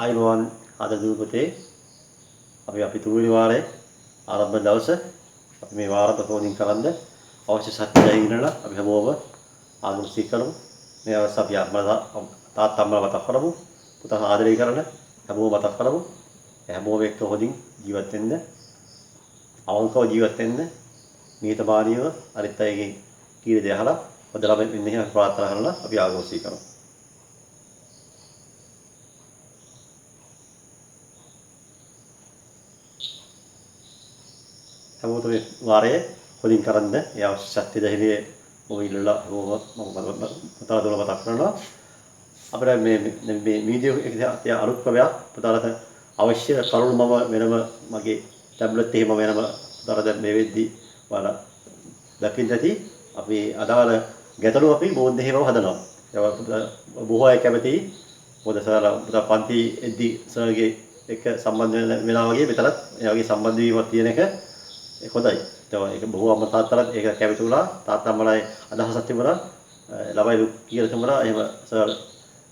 ආයුබෝවන් අද දුපතේ අපි තුන්වෙනි වාරයේ ආරම්භ දවස අපි මේ වාර ප්‍රකෝණින් කරන්ද අවශ්‍ය සත්‍යය ඉන්නලා අපි හැමෝම ආගමික කරමු. මේ අවස්ථ අපි තාත්තම්මලා මතක් කරමු. පුතා ආදරය කරන හැමෝම මතක් කරමු. හැමෝම එක්ක හොඳින් ජීවත් වෙන්න, අවංකව ජීවත් වෙන්න, නිහතමානීව අනිත් අයගේ කීර දේ අහලා හොඳ ළමෙක් වෙන්න කියලා ප්‍රාර්ථනා කරලා අපි ආගමික කරමු. හැමෝටම මේ වාරයේ හොඳින් කරන්න ඒ අවශ්‍ය ශක්තිය දෙහිලියේ මොවිල්ලා මම පුතාලා මතක් කරනවා. අපිට මේ වීඩියෝ එකේ අලුත් ක්‍රමයක් පුතාලට අවශ්‍ය කරුණු මම වෙනම මගේ ටැබ්ලට් එකේ මම වෙනම පුතාලා දැන් මේ වෙද්දි ඔයාලා දකින්න ඇති අපි අදාළ ගැටලු අපි බෝඩ් එකේම හදනවා. බොහෝ අය කැමති මොකද සරලා පුතා පන්ති එද්දි සර්ගේ එක්ක සම්බන්ධ වෙනවා වගේ මෙතනත් ඒ වගේ සම්බන්ධ වීමක් තියෙන එක හොඳයි. ඒක බොහෝ අම්මා තාත්තලාත් ඒක කැමති වුණා. තාත්තම්මලායි අදහසක් තිබුණා. ළමයි කියලා තිබුණා. එහෙම සර්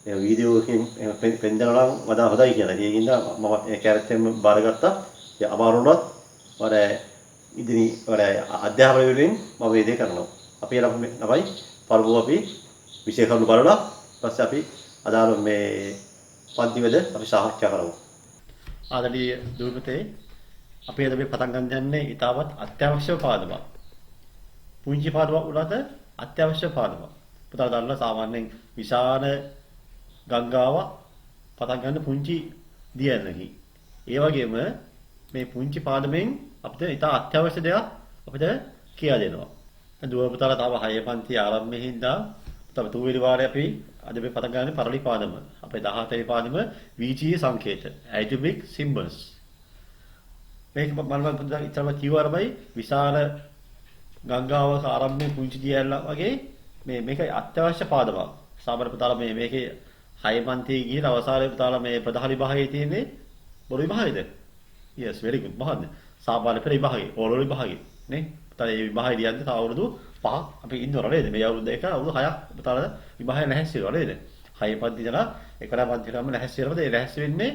ඒ වීඩියෝ එකකින් එහෙම පෙන්දනවා නම් වඩා හොඳයි කියලා. ඒකින්ද මම ඒ කැරක්ටරෙම බාරගත්තා. ඒ අමාරු වුණත් වල ඉදිරි වල අධ්‍යාපන වලින් මම මේ දේ කරනවා. අපි ළමයි පළමුව අපි විශේෂ කරුණු බලලා ඊපස්සේ අපි අදාළ මේ පන්ති වල අපි සාකච්ඡා කරමු. ආදරණීය දුර්ගතේ අපි අද මේ පටන් ගන්න යන්නේ ඊටවත් අත්‍යවශ්‍ය පාඩමක්. පුංචි පාඩමක් උනත් අත්‍යවශ්‍ය පාඩමක්. පුතා දන්නා සාමාන්‍යයෙන් විශාල ගංගාව පටන් ගන්න පුංචි දියැලකි. ඒ වගේම මේ පුංචි පාඩමෙන් අපිට ඊට අත්‍යවශ්‍ය දෙයක් අපිට කියා දෙනවා. දුව පුතාලා තව 6 පන්ති ආරම්භයේ හින්දා තව තුන්වෙනි වාරේ අපි අද මේ පටන් ගන්න පරලි පාඩම. අපේ 17 වෙනි පාඩම වීජීය සංකේත atomic symbols. මේක මම ඉතලම කිව්වරමයි විශාල ගංගාවක ආරම්භයේ පුංචි දියැලක් වගේ මේක අත්‍යවශ්‍ය පාඩමක්. සාමාන්‍ය පුතාලා මේකේ 6 පන්තියේ ගිහින් අවසානයේ පුතාලා මේ ප්‍රධාන විභාගයේ තියෙන්නේ මොන විභාගයද? yes very good මහන්න. සාමාන්‍ය පෙර විභාගයේ ඕලෝ විභාගයේ නේ. පුතාලා මේ විභාගය ලියන්නේ තව අවුරුදු 5ක් අපි ඉන්නවල නේද? මේ අවුරුදු දෙක අවුරුදු 6ක් පුතාලා විභාගය නැහැස්සෙවල නේද? 6 පන්ති ඉඳලා 11 පන්තිටම නැහැස්සෙවලද ඒ නැහැස්ස වෙන්නේ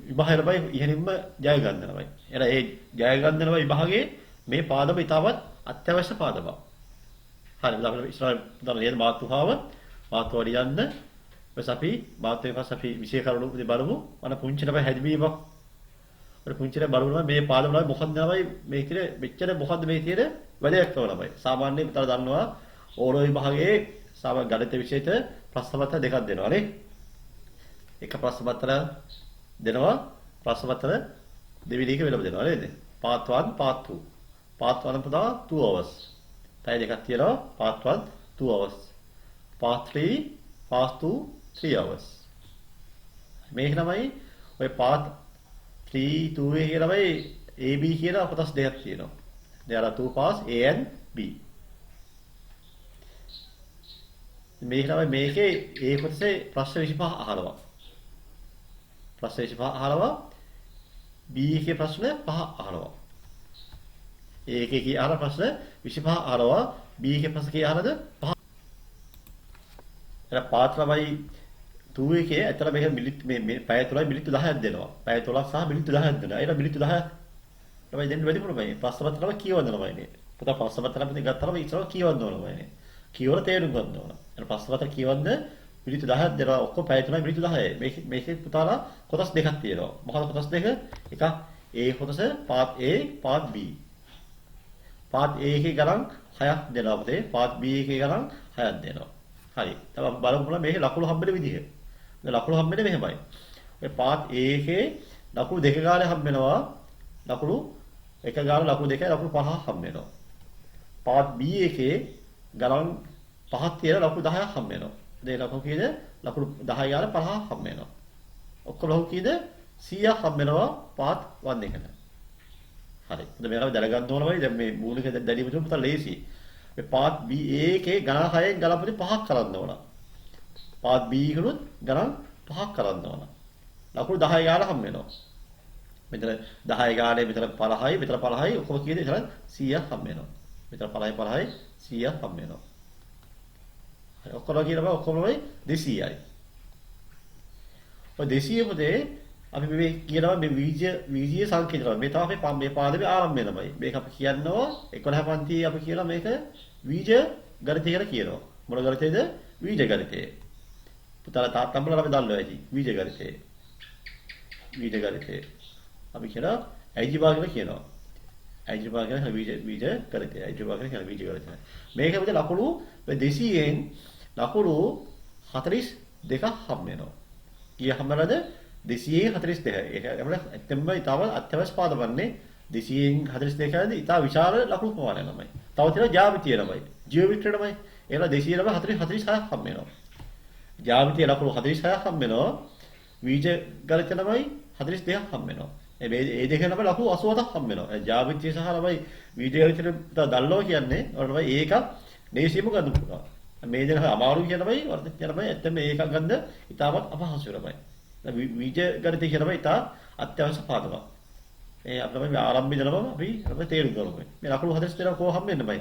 විභාගයයි ඉහෙනින්ම ජය ගන්නවයි. එන ඒ ජය ගන්නව විභාගයේ මේ පාඩම ඉතාමත් අත්‍යවශ්‍ය පාඩමක්. හරි අපි ඉස්සරහ දාන නේද මාතෘකාව මාතෘකාව ලියන්න. ඊපස් අපි මාතෘකාවේ පස්සේ අපි විශේෂ කරුණු බලමු. අන පුංචි ළමයි හැදිවීමක්. අර පුංචි ළමයි බලනවා මේ පාඩම ළමයි මොකක්ද ළමයි මේ ඉතින් මෙච්චර මොකද්ද මේ තියෙන වැඩයක් කරන ළමයි. සාමාන්‍යයෙන් උතර දන්නවා ඕලෝ විභාගයේ සාමාන්‍ය ගණිත විෂයට ප්‍රශ්න පත්‍ර දෙකක් දෙනවා නේ. එක ප්‍රශ්න පත්‍ර දෙනවා ප්‍රශ්න පත්‍ර දෙවෙනි එක වෙලම දෙනවා නේද? part 1 part 2. part 1 පුතා 2 hours. පැය දෙකක් තියෙනවා part 1 2 hours. part 3 part 2 3 hours. මේක තමයි ඔය part 3 2 එකේ තමයි AB කියලා කොටස් දෙකක් තියෙනවා. there are two parts A and B. මේක තමයි මේකේ A කොටසේ ප්‍රශ්න 25 අහනවා. ප්‍රශ්න 25 අහනවා B එකේ ප්‍රශ්න 5 අහනවා. A එකේ අහන ප්‍රශ්න 25 අහනවා B එකේ ප්‍රශ්න කී අහනද 5. එතන පාත් ළමයි 2 එකේ ඇතර මේක මිනිත්තු මේ පැය 3යි මිනිත්තු 10ක් දෙනවා. පැය 3ක් සහ මිනිත්තු 10ක් දෙනවා. ඒක මිනිත්තු 10ක් ළමයි දෙන්න වැඩි පුරුමයි. ප්‍රශ්න පත්‍රම කියවන්න ළමයිනේ. පුතා ප්‍රශ්න පත්‍රම ගත්තාම ඉස්සරහ කියවන්න ඕන ළමයිනේ. කියවල තේරුම් ගන්න ඕන. එතන ප්‍රශ්න පත්‍ර කියවන්න මිනිත්තු 10ක් දෙනවා. ඔක්කොම පැය 3යි මිනිත්තු 10යි. මේකේ පුතාලා කොටස් දෙකක් තියෙනවා. මොකද කොටස් දෙක? එකක් A කොටස part A part B. part A එකේ ගණන් 6ක් දෙනවා පුතේ. part B එකේ ගණන් 6ක් දෙනවා. හරි. දැන් බලමු මේකේ ලකුණු හම්බෙන විදිහ. දැන් ලකුණු හම්බෙන්නේ මෙහෙමයි. ඔය part A එකේ ලකුණු දෙක ගානේ හම්බෙනවා. ලකුණු එක ගාන ලකුණු දෙකයි ලකුණු 5ක් හම්බෙනවා. part B එකේ ගණන් 5ක් තියෙන ලකුණු 10ක් හම්බෙනවා. දෙක ලකුණු කීයද? ලකුණු 10 ගාන 50ක් හම්බෙනවා. ඔක්කොම ලකුණු කීයද? 100ක් හම්බෙනවා part 1 එකට. හරි. දැන් මේක අපි දැනගන්න ඕනමයි. දැන් මේ මූලික දැනීම තුන පුතා ලේසි. මේ part B එකේ ගණන් 6න් ගලපති 5ක් කරන්න ඕන. part B එකනොත් ගණන් 5ක් කරන්න ඕන. ලකුණු 10 ගාන හම්බෙනවා. මෙතන 10 ගානේ මෙතන 50යි මෙතන 50යි ඔක්කොම කීයද? එතන 100ක් හම්බෙනවා. මෙතන 50යි 50යි 100ක් හම්බෙනවා. හරි ඔක්කොම කියනවා ඔක්කොම 200යි. ඔය 200 පොතේ අපි මේ කියනවා මේ වීජීය සංකේතය. මේ තමයි අපේ මේ පාඩමේ ආරම්භය තමයි. මේක අපි කියනවා 11 පන්තියේ අපි කියලා මේක වීජ ගණිතය කියලා කියනවා. මොන ගණිතයද? වීජ ගණිතය. පුතාලා තාත්තම්බල අපි දන්නවා ඇති. වීජ ගණිතය. වීජ ගණිතය. අපි කියනවා ඇල්ජිබ්‍රා කියලා කියනවා. ඇල්ජිබ්‍රා කියන්නේ වීජ ගණිතය. ඇල්ජිබ්‍රා කියන්නේ වීජ ගණිතය. මේක විතර ලකුණු 200න් ලකුණු 42ක් හම්බ වෙනවා. කීය හම්බ වෙනවද? 242. ඒක අපිට ඇත්තම ඉතාම අත්‍යවශ්‍ය පාඩමන්නේ 242 දී ඉතා විශාල ලකුණු ප්‍රමාණයක් ළමයි. තව තියෙනවා ජ්‍යාමිතිය ළමයි. ජියෝමෙට්‍රි ළමයි. ඒලා 246ක් හම්බ වෙනවා. ජ්‍යාමිතිය ලකුණු 46ක් හම්බ වෙනවා. වීජ ගණිත ළමයි 42ක් හම්බ වෙනවා. ඒ දෙක ළමයි ලකුණු 87ක් හම්බ වෙනවා. ජ්‍යාමිතිය සහ ළමයි වීජ ගණිත දල්ලෝ කියන්නේ ඔයාලා ඒකක් දේශීයම ගන්න පුළුවන්. මේ දෙක අමාරු කියන ළමයි වර්ධිත ළමයි ඇත්තම මේකක් ගන්න ඉතාමත් අපහසු ළමයි. වීජ ගණිතය කියන ළමයි ඉතා අත්‍යවශ්‍ය පාඩමක්. මේ අපිට මේ ආරම්භය දෙනවම අපි තේරුම් ගමු. මේ ලකුණු 42 කොහොම හම්බෙන්නේ බයි?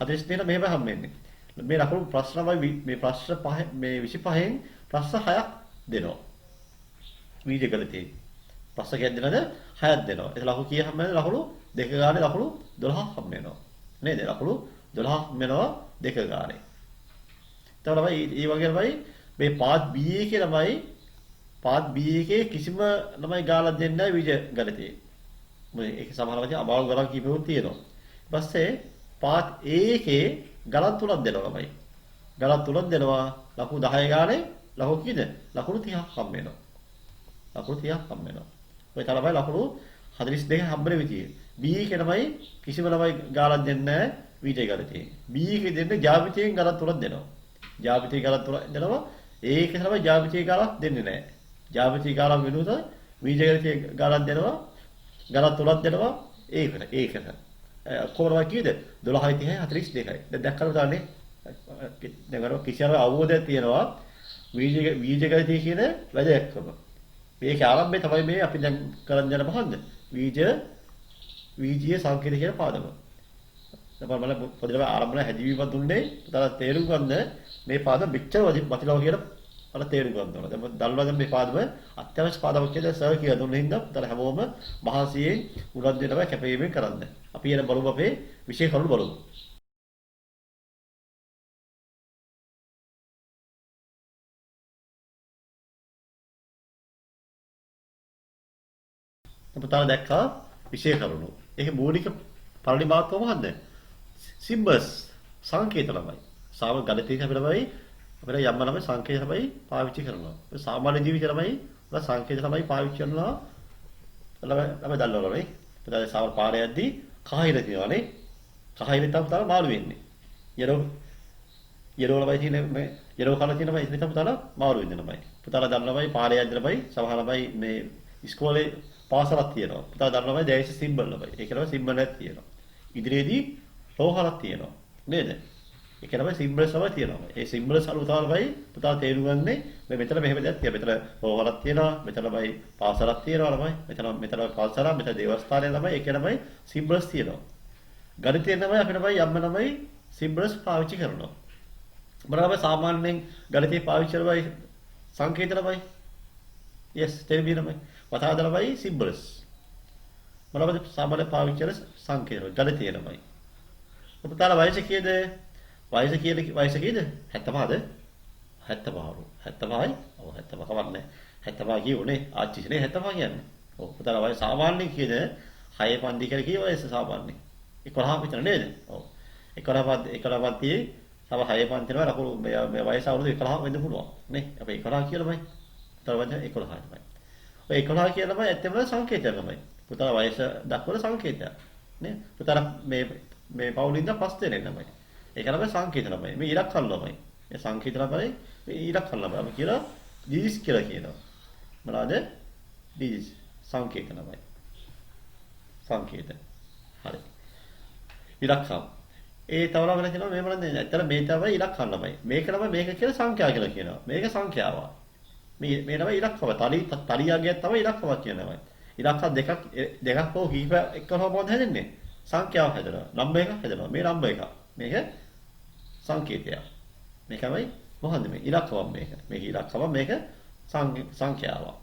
42 මෙහෙම හම්බෙන්නේ. මේ ලකුණු ප්‍රශ්න මේ ප්‍රශ්න 5 මේ 25න් ප්‍රශ්න 6ක් දෙනවා. වීජ ගණිතේ. ප්‍රශ්න කීයක් දෙනවද? 6ක් දෙනවා. ඒක ලකුණු කීයක් හම්බ වෙනවද? ලකුණු දෙක ගානේ ලකුණු 12ක් හම්බ වෙනවා. නේද? ලකුණු 12ක් හම්බ වෙනවා දෙක ගානේ. එතකොට තමයි මේ වගේ තමයි මේ පාත් B එකේ ළමයි පාත් B එකේ කිසිම ළමයි ගාලා දෙන්නේ නැහැ වීජ ගණිතේ. මේ ඒක සමහරවිට අමාරු ගණන් කීපයක් තියෙනවා. ඊට පස්සේ පාත් A එකේ ගණන් තුනක් දෙනවා ළමයි. ගණන් තුනක් දෙනවා ලකුණු 10 ගානේ ලකුණු කීයද? ලකුණු 30ක් හම්බ වෙනවා. ලකුණු 30ක් හම්බ වෙනවා. ඔය තමයි ලකුණු 42 හම්බ වෙන විදිය. B එකේ ළමයි කිසිම ළමයි ගාලා දෙන්නේ නැහැ වීජ ගණිතේ. B එකේ දෙන්නේ ජ්‍යාමිතියෙන් ගණන් තුනක් දෙනවා. ජ්‍යාමිතිය ගණන් තුනක් දෙනවා. ඒකේ තමයි ජ්‍යාමිතිය ගණන් දෙන්නේ නැහැ. ජ්‍යාමිතිය ගණන් වෙනුවට වීජ ගණිතය ගණන් දෙනවා. ගණන් තුනක් දෙනවා. ඒකට. කොහොමද කීයද? 12යි 30යි 42යි. දැන් දැක්කම තමයි දැන් අර කිසියම් අවබෝධයක් තියෙනවා වීජ ගණිතය කියන වැදගත්කම. මේකේ ආරම්භය තමයි මේ අපි දැන් කරන් යන මොකද්ද? වීජීය සංකේත කියන පාඩම. දැන් මම පොඩ්ඩක් ආරම්භන හැදිවීමක් දුන්නේ. උතලා තේරුම් ගන්න මේ පාඩම පිටචර වතිලාව කියලා අර තේරුම් ගන්න ඕන. දැන් දල්වගෙන මේ පාඩම අත්‍යවශ්‍ය පාඩමක් කියලා සර් කියලා දුන්නේ හින්දා උතලා හැමෝම මහන්සියෙන් උනන්දු වෙනවා කැපවීමෙන් කරන්න. අපි එන බලමු අපේ විශේෂ කරුණු බලමු. පුතාලා දැක්කා විශේෂ කරුණු. ඒකේ මූලික පරිමාත්‍රය මොකද්ද? සිම්බල්ස් සංකේත ළමයි. සාම ගණිතයේ අපි ළමයි අපිට යම්ම ළමයි සංකේත ළමයි පාවිච්චි කරනවා. ඒ සාමාන්‍ය ජීවිත ළමයි උලා සංකේත ළමයි පාවිච්චි කරනවා. ළමයි දන්නවා ළමයි. පුතාලා සාම පාරේ යද්දී කහිර කියනවානේ. කහිර තමයි පුතාලා මාළු වෙන්නේ. යරෝ ළමයි තියෙන මේ යරෝ කන තියෙන ළමයි ඉතින් පුතාලා මාළු වෙන්නේ ළමයි. පුතාලා දන්නවා ළමයි පාරේ යද්දී ළමයි සමහර ළමයි මේ ඉස්කෝලේ පාසලක් තියෙනවා. පුතා දන්නවා ළමයි දේශ සිම්බල් ළමයි. ඒක ළමයි සිම්බල් එකක් තියෙනවා. ඉදිරියේදී රෝහලක් තියෙනවා. නේද? ඒක තමයි සිම්බල්ස් තමයි තියෙනවා. ඒ සිම්බල්ස් අනුව තමයි පුතා තේරුම් ගන්නේ මේ මෙතන මෙහෙම දෙයක් තියෙනවා. මෙතන රෝහලක් තියෙනවා. මෙතන තමයි පාසලක් තියෙනවා ළමයි. මෙතන පාසල, මෙතන දේවස්ථානය ළමයි. ඒක තමයි සිම්බල්ස් තියෙනවා. ගණිතයෙන් තමයි අපි ළමයි යම්ම ළමයි සිම්බල්ස් පාවිච්චි කරනවා. බරම සාමාන්‍යයෙන් ගණිතේ පාවිච්චි කරවයි සංකේත ළමයි. yes තේරුම් ළමයි. වතාවද ළමයි සිම්බල්ස්. මොනවද සාමාන්‍ය පාවිච්චි කරන සංකේත ගණිතය ළමයි. පුතාලා වයස කීයද? වයස කීයද? 75ද? 75රු. 75යි? ඔව් 75 කවන්නේ. 75 කියුනේ ආච්චිනේ 75 කියන්නේ. ඔව් පුතාලා වයස සාමාන්‍යයෙන් කීයද? 6 පන්ති කියලා කී වයස සාමාන්‍යයෙන්. 11 විතර නේද? ඔව්. 11 පන්තියේ තව 6 පන්ති වල ලකුණු මේ වයස අවුරුදු 11 වෙන්න පුළුවන්. නේ? අපි 11 කියලාමයි. පුතාලා වයස 11යි තමයි. ඔය 11 කියලාම ඇත්තම සංකේතය තමයි. පුතාලා වයස දක්වන සංකේතයක්. නේ? පුතාලා මේ පවුලින්ද පස් දෙනෙක් ළමයි. ඒක ළමයි සංකේත ළමයි. මේ ඉලක්කම් ළමයි. මේ සංකේත ළමයි මේ ඉලක්කම් ළමයි. අපි කියලා ඩිජිට්ස් කියලා කියනවා. මොනවාද? ඩිජිට්ස් සංකේත ළමයි. සංකේත. හරි. ඉලක්කම්. ඒ තවලා වෙන කියනවා මේ මොනවද? ඇත්තට මේ තමයි ඉලක්කම් ළමයි. මේක ළමයි මේක කියලා සංඛ්‍යා කියලා කියනවා. මේක සංඛ්‍යාව. මේ තමයි ඉලක්කම. තලියගයක් තමයි ඉලක්කමක් කියනවා. ඉලක්ක දෙකක් හෝ කීප එකම මොකද හැදෙන්නේ? සංඛ්‍යාවක් හැදෙනවා. නම්බර් එකක් හැදෙනවා. මේ නම්බර් එක. මේක සංකේතයක්. මේකමයි මොකද්ද මේ ඉලක්කම මේක. මේක ඉලක්කම මේක සංඛ්‍යාවක්.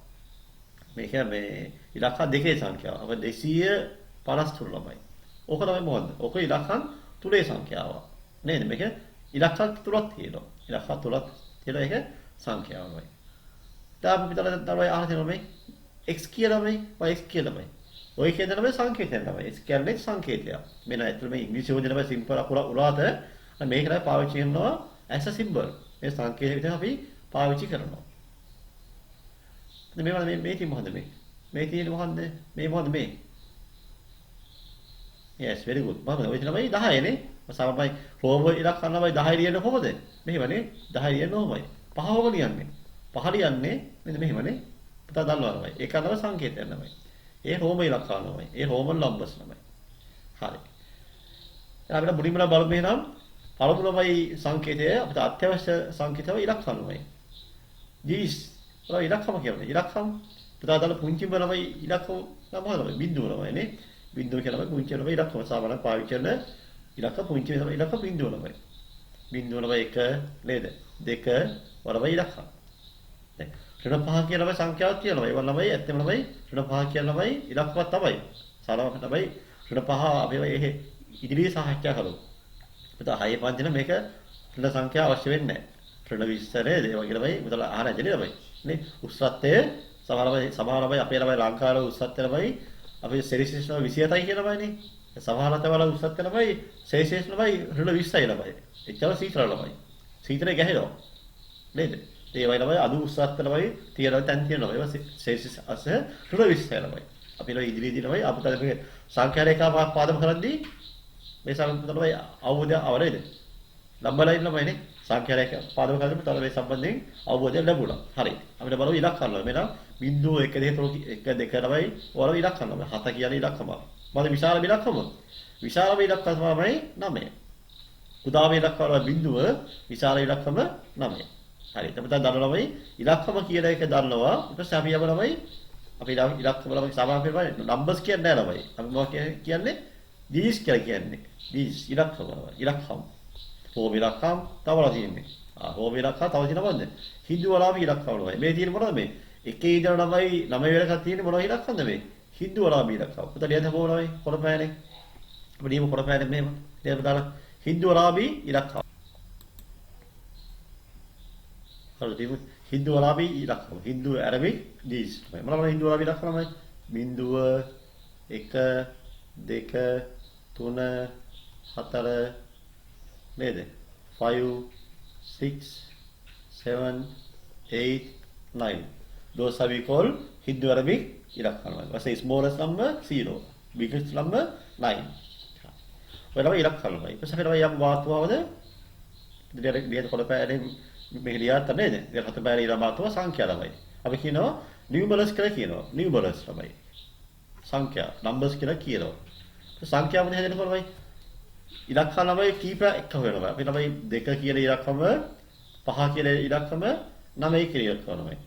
මේක මේ ඉලක්ක දෙකේ සංඛ්‍යාව. අප 253 ළමයි. ඕක තමයි මොකද්ද? ඕක ඉලක්කම් තුනේ සංඛ්‍යාව. නේද? මේක ඉලක්ක තුනක් තියෙනවා. ඉලක්ක තුනක් තියෙන එක සංඛ්‍යාවයි. දැන් අපි තමයි අහලා තියෙනවා මේ x කියලා මේ y කියලා මේ. ඔය කියන තමයි සංකේතය තමයි. x කියන්නේ සංකේතයක්. මෙන්න ඇත්තටම මේ ඉංග්‍රීසි වලින් තමයි සිම්පල් අකුර උලාත මේක තමයි පාවිච්චි කරනවා as a symbol. මේ සංකේතය විතර අපි පාවිච්චි කරනවා. මේවා මේ තියෙන්නේ මොකද්ද මේ? මේ තියෙන්නේ මොකද්ද? මේ මොකද්ද මේ? yes very good. මම ඔය තමයි 10 නේ. සමහරවයි රෝම ඉලක්ක කරනවා 10 ලියන්නේ කොහොමද? මෙහෙමනේ 10 ලියන්නේ කොහොමයි? 5ව ලියන්නේ. 5 ලියන්නේ මෙන්න මෙහෙමනේ. පුතා දන්නවද? ඒක තමයි සංකේතයක් තමයි. ඒ රෝම ඉලක්ක කරනවායි. ඒ රෝමන් නම්බර්ස් තමයි. හරි. එහෙනම් අපිට මුලින්ම බලමු එහෙනම් පළමුවයි සංකේතය අපිට අත්‍යවශ්‍ය සංකේතව ඉලක්ක කරනවායි. these ඔය ඉලක්කම කියන්නේ. ඉලක්කම් පුතා දාලා පුංචිම ළමයි ඉලක්කම තමයි බිඳුව ළමයි නේ. බිඳුව කියලා පුංචි ළමයි ඉලක්කම සාමාන්‍යයෙන් පාවිච්චි කරන ඉලක්ක පුංචි ළමයි ඉලක්ක බිඳුව ළමයි. බිඳුව ළමයි 1 නේද? 2 වලමයි ඉලක්කම්. දැන් ඍණ 5 කියන ළමයි සංඛ්‍යාවක් තියෙනවා. ඒ ළමයි ඇත්තම ළමයි ඍණ 5 කියන ළමයි ඉලක්කවත් තමයි. සාමාන්‍යයෙන් තමයි ඍණ 5 අපි මේ ඉදිරියේ සාහිත්‍ය කරමු. පුතා 6 5 මේක ඍණ සංඛ්‍යාව අවශ්‍ය වෙන්නේ නැහැ. ඍණ 20 නේද? ඒ වගේ ළමයි මුදල ආහාර ඇදෙන්නේ ළමයි. නේ උස්සත්තේ සමහර ළමයි අපේ ළමයි ලංකාවේ උස්සත්තේ ළමයි අපි සෙල්සියස් 27යි කියන ළමයිනේ. සමහර තවල උස්සත්තේ ළමයි සෙල්සියස් ළමයි ඍණ 20යි ළමයි. එච්චර සීතල ළමයි. සීතලේ ගැහෙනවා. නේද? ඒ වගේ ළමයි අඩු උස්සත්තේ ළමයි තියෙනවා තැන් තියෙනවා. ඒවා සෙල්සියස් 80 ඍණ 20යි ළමයි. අපි ළමයි ඉදිරියේදී ළමයි අපිට මේ සංඛ්‍යා රේඛාව පාදම කරද්දී මේ සංඛ්‍යා ළමයි අවබෝධය අවරේද? ලම්බලා ඉන්න ළමයිනේ. සංඛ්‍යා රේඛ පාදක කරගෙන තව මේ සම්බන්ධයෙන් අවබෝධය ලැබුණා. හරි. අපිට බලමු ඉලක්ක කරනවා. මෙන්න බිංදුව 1 2 3 1 2 තමයි වල ඉලක්ක කරනවා. 7 කියන්නේ ඉලක්කම. මොකද විශාල ඉලක්කම. විශාලම ඉලක්ක තමයි 9. කුඩාම ඉලක්ක වල බිංදුව විශාල ඉලක්කම 9. හරි. එතකොට දන්නවමයි ඉලක්කම කියන එක දන්නවා. ඊට පස්සේ අපි යමනමයි අපි ඉලක්කම ළමයි සමාන කරලා නම්බර්ස් කියන්නේ නැහැ ළමයි. අපි මොකක්ද කියන්නේ? these කියලා කියන්නේ. these ඉලක්කම ඉලක්කම්. රෝම ඉලක්කම් තවලා තියෙන්නේ. රෝම ඉලක්කම් තව තියෙනවද? හින්දු වලාම ඉලක්කම් වලයි. මේ තියෙන්නේ මොනවද මේ? එකේ ඉඳලා ළමයි 9 වෙනකන් තියෙන්නේ මොනවද ඉලක්කම්ද මේ? හින්දු වලාම ඉලක්කම්. පුතා ලියන්න ඕනයි කොරපෑනේ. අපි ලියමු කොරපෑනේ මෙහෙම. ලියන්න දාලා හින්දු වලාම ඉලක්කම්. හරිද? හින්දු වලාම ඉලක්කම්. Hindu Arabic these. මොනවද හින්දු වලාම ඉලක්කම් ළමයි? බිංදුව 1 2 3 4 nede 5 6 7 8 9 those are we call Hindu Arabic ඉලක්කම්. what's the smallest number 0 biggest number 9 ඔය තමයි ඉලක්කම්. ඊපස්සේ අපිට යම් වාතුවවද දෙයක් කොටපෑරෙන් මේ ලියාත නේද? ඒක හත බෑරේ ඉරමාතුව සංඛ්‍යා තමයි. අපි කියනවා numerous කියලා කියනවා. numerous තමයි. සංඛ්‍යා numbers කියලා කියනවා. සංඛ්‍යාව මොකද හැදෙන්නේ කොහොමයි? ඉලක්කම් ළමයි කීප එක වෙනවා. අපි ළමයි 2 කියන ඉලක්කම 5 කියන ඉලක්කම 9 කියන ඉලක්කම ළමයි.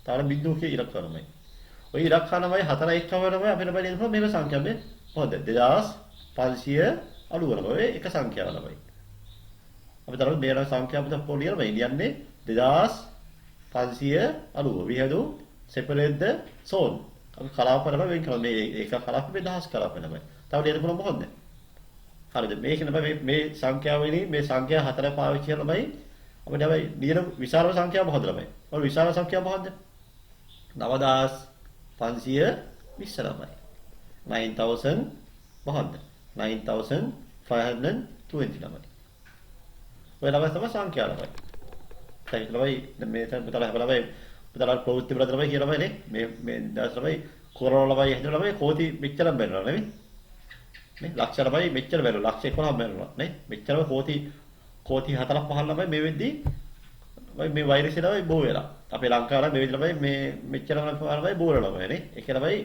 තවර බිංදුව කියන ඉලක්කම ළමයි. ඔය ඉලක්කම් ළමයි 4 එක වෙනවා. අපි ළමයි දෙනවා මේව සංඛ්‍යාව මේ මොකද? 2500 අඩු වෙනවා. ඔය එක සංඛ්‍යාව ළමයි. අපි තරම් මේ සංඛ්‍යාව අපිට පොඩියම ඉන්නේ 2500 අඩුව. we have to separate the zone. අපි කලාප කරලා වෙන් කරනවා. මේ එක කලාප මේ 1000 කලාප වෙනවා. තව ලියන්න පුළුවන් මොකද්ද? හරිද? මේක නෙමෙයි මේ සංඛ්‍යාවෙදී මේ සංඛ්‍යා 4 පාවිච්චි කරලාමයි අපිට හැබැයි ලියන විශාල සංඛ්‍යාව මොකද්ද ළමයි? ඔය විශාල සංඛ්‍යාව මොකද්ද? 9520 ළමයි. 9000 මොකද්ද? 9520 ළමයි. ඔය ළමයි තමයි සංඛ්‍යා ළමයි. ඒ ළමයි මේ තන පුතලා හැබැයි පුතලා ප්‍රවෘත්ති වල ළමයි කියන ළමයි නේ මේ දවස් ළමයි කොරෝනා ළමයි හැදෙන ළමයි කෝටි මෙච්චරම බැලනවා නෙමෙයි. නේ ලක්ෂ ළමයි මෙච්චර බැලුවා. ලක්ෂ 11ක් බැලුවා නේ. මෙච්චරම කෝටි 4 5 ළමයි මේ වෙද්දි මේ වෛරස් එක තමයි බෝ වෙලා. අපේ ලංකාවේ මේ විදිහට ළමයි මේ මෙච්චර ළමයි බෝ වෙලා ළමයි නේ. ඒක ළමයි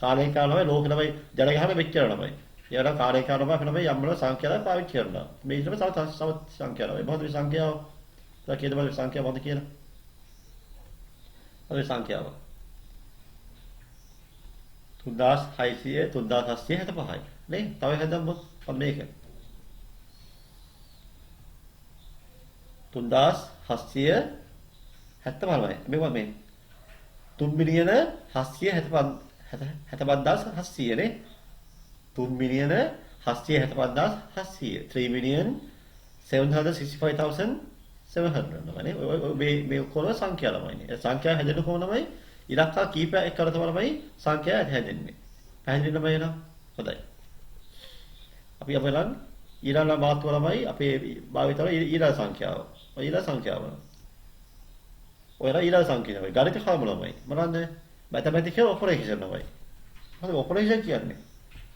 කාලේ කාලේ ළමයි ලෝක ළමයි ජන ගහම මෙච්චර ළමයි. ඒවල කාලේ කාලේ ළමයි අපි ළමයි යම් වල සංඛ්‍යාවක් පාවිච්චි කරනවා. මේ විදිහට තව සංඛ්‍යාවක් ළමයි. මොකද මේ සංඛ්‍යාව? ඔයා කියද බලන්න සංඛ්‍යාව මොකද කියලා? ඔය සංඛ්‍යාව 3600 3775යි නේ. තව හදමු මේක 3775 75යි. මේවා මේ 3 මිලියන 775,700 නේ. 3 මිලියන 775,700. 3 මිලියන් 765,700 නේ. මේ කොන සංඛ්‍යා ළමයිනේ. ඒ සංඛ්‍යා හැදෙන කොනමයි ඉලක්ක කීපයක් එක්ක කරලා තමයි සංඛ්‍යා හැදෙන්නේ. පැහැදිලිද මම එනවා? හොඳයි. අපි අපලන් ඊළඟ මාතෘකාව ළමයි අපේ භාවිතවල ඊළඟ සංඛ්‍යාව. ඔය ඊළඟ සංඛ්‍යාව. ඔයලා ඊළඟ සංඛ්‍යාවයි. ගණිත කර්ම ළමයි. මොනවාද? mathematical operation ළමයි. මොකද ඔපරේෂන් කියන්නේ?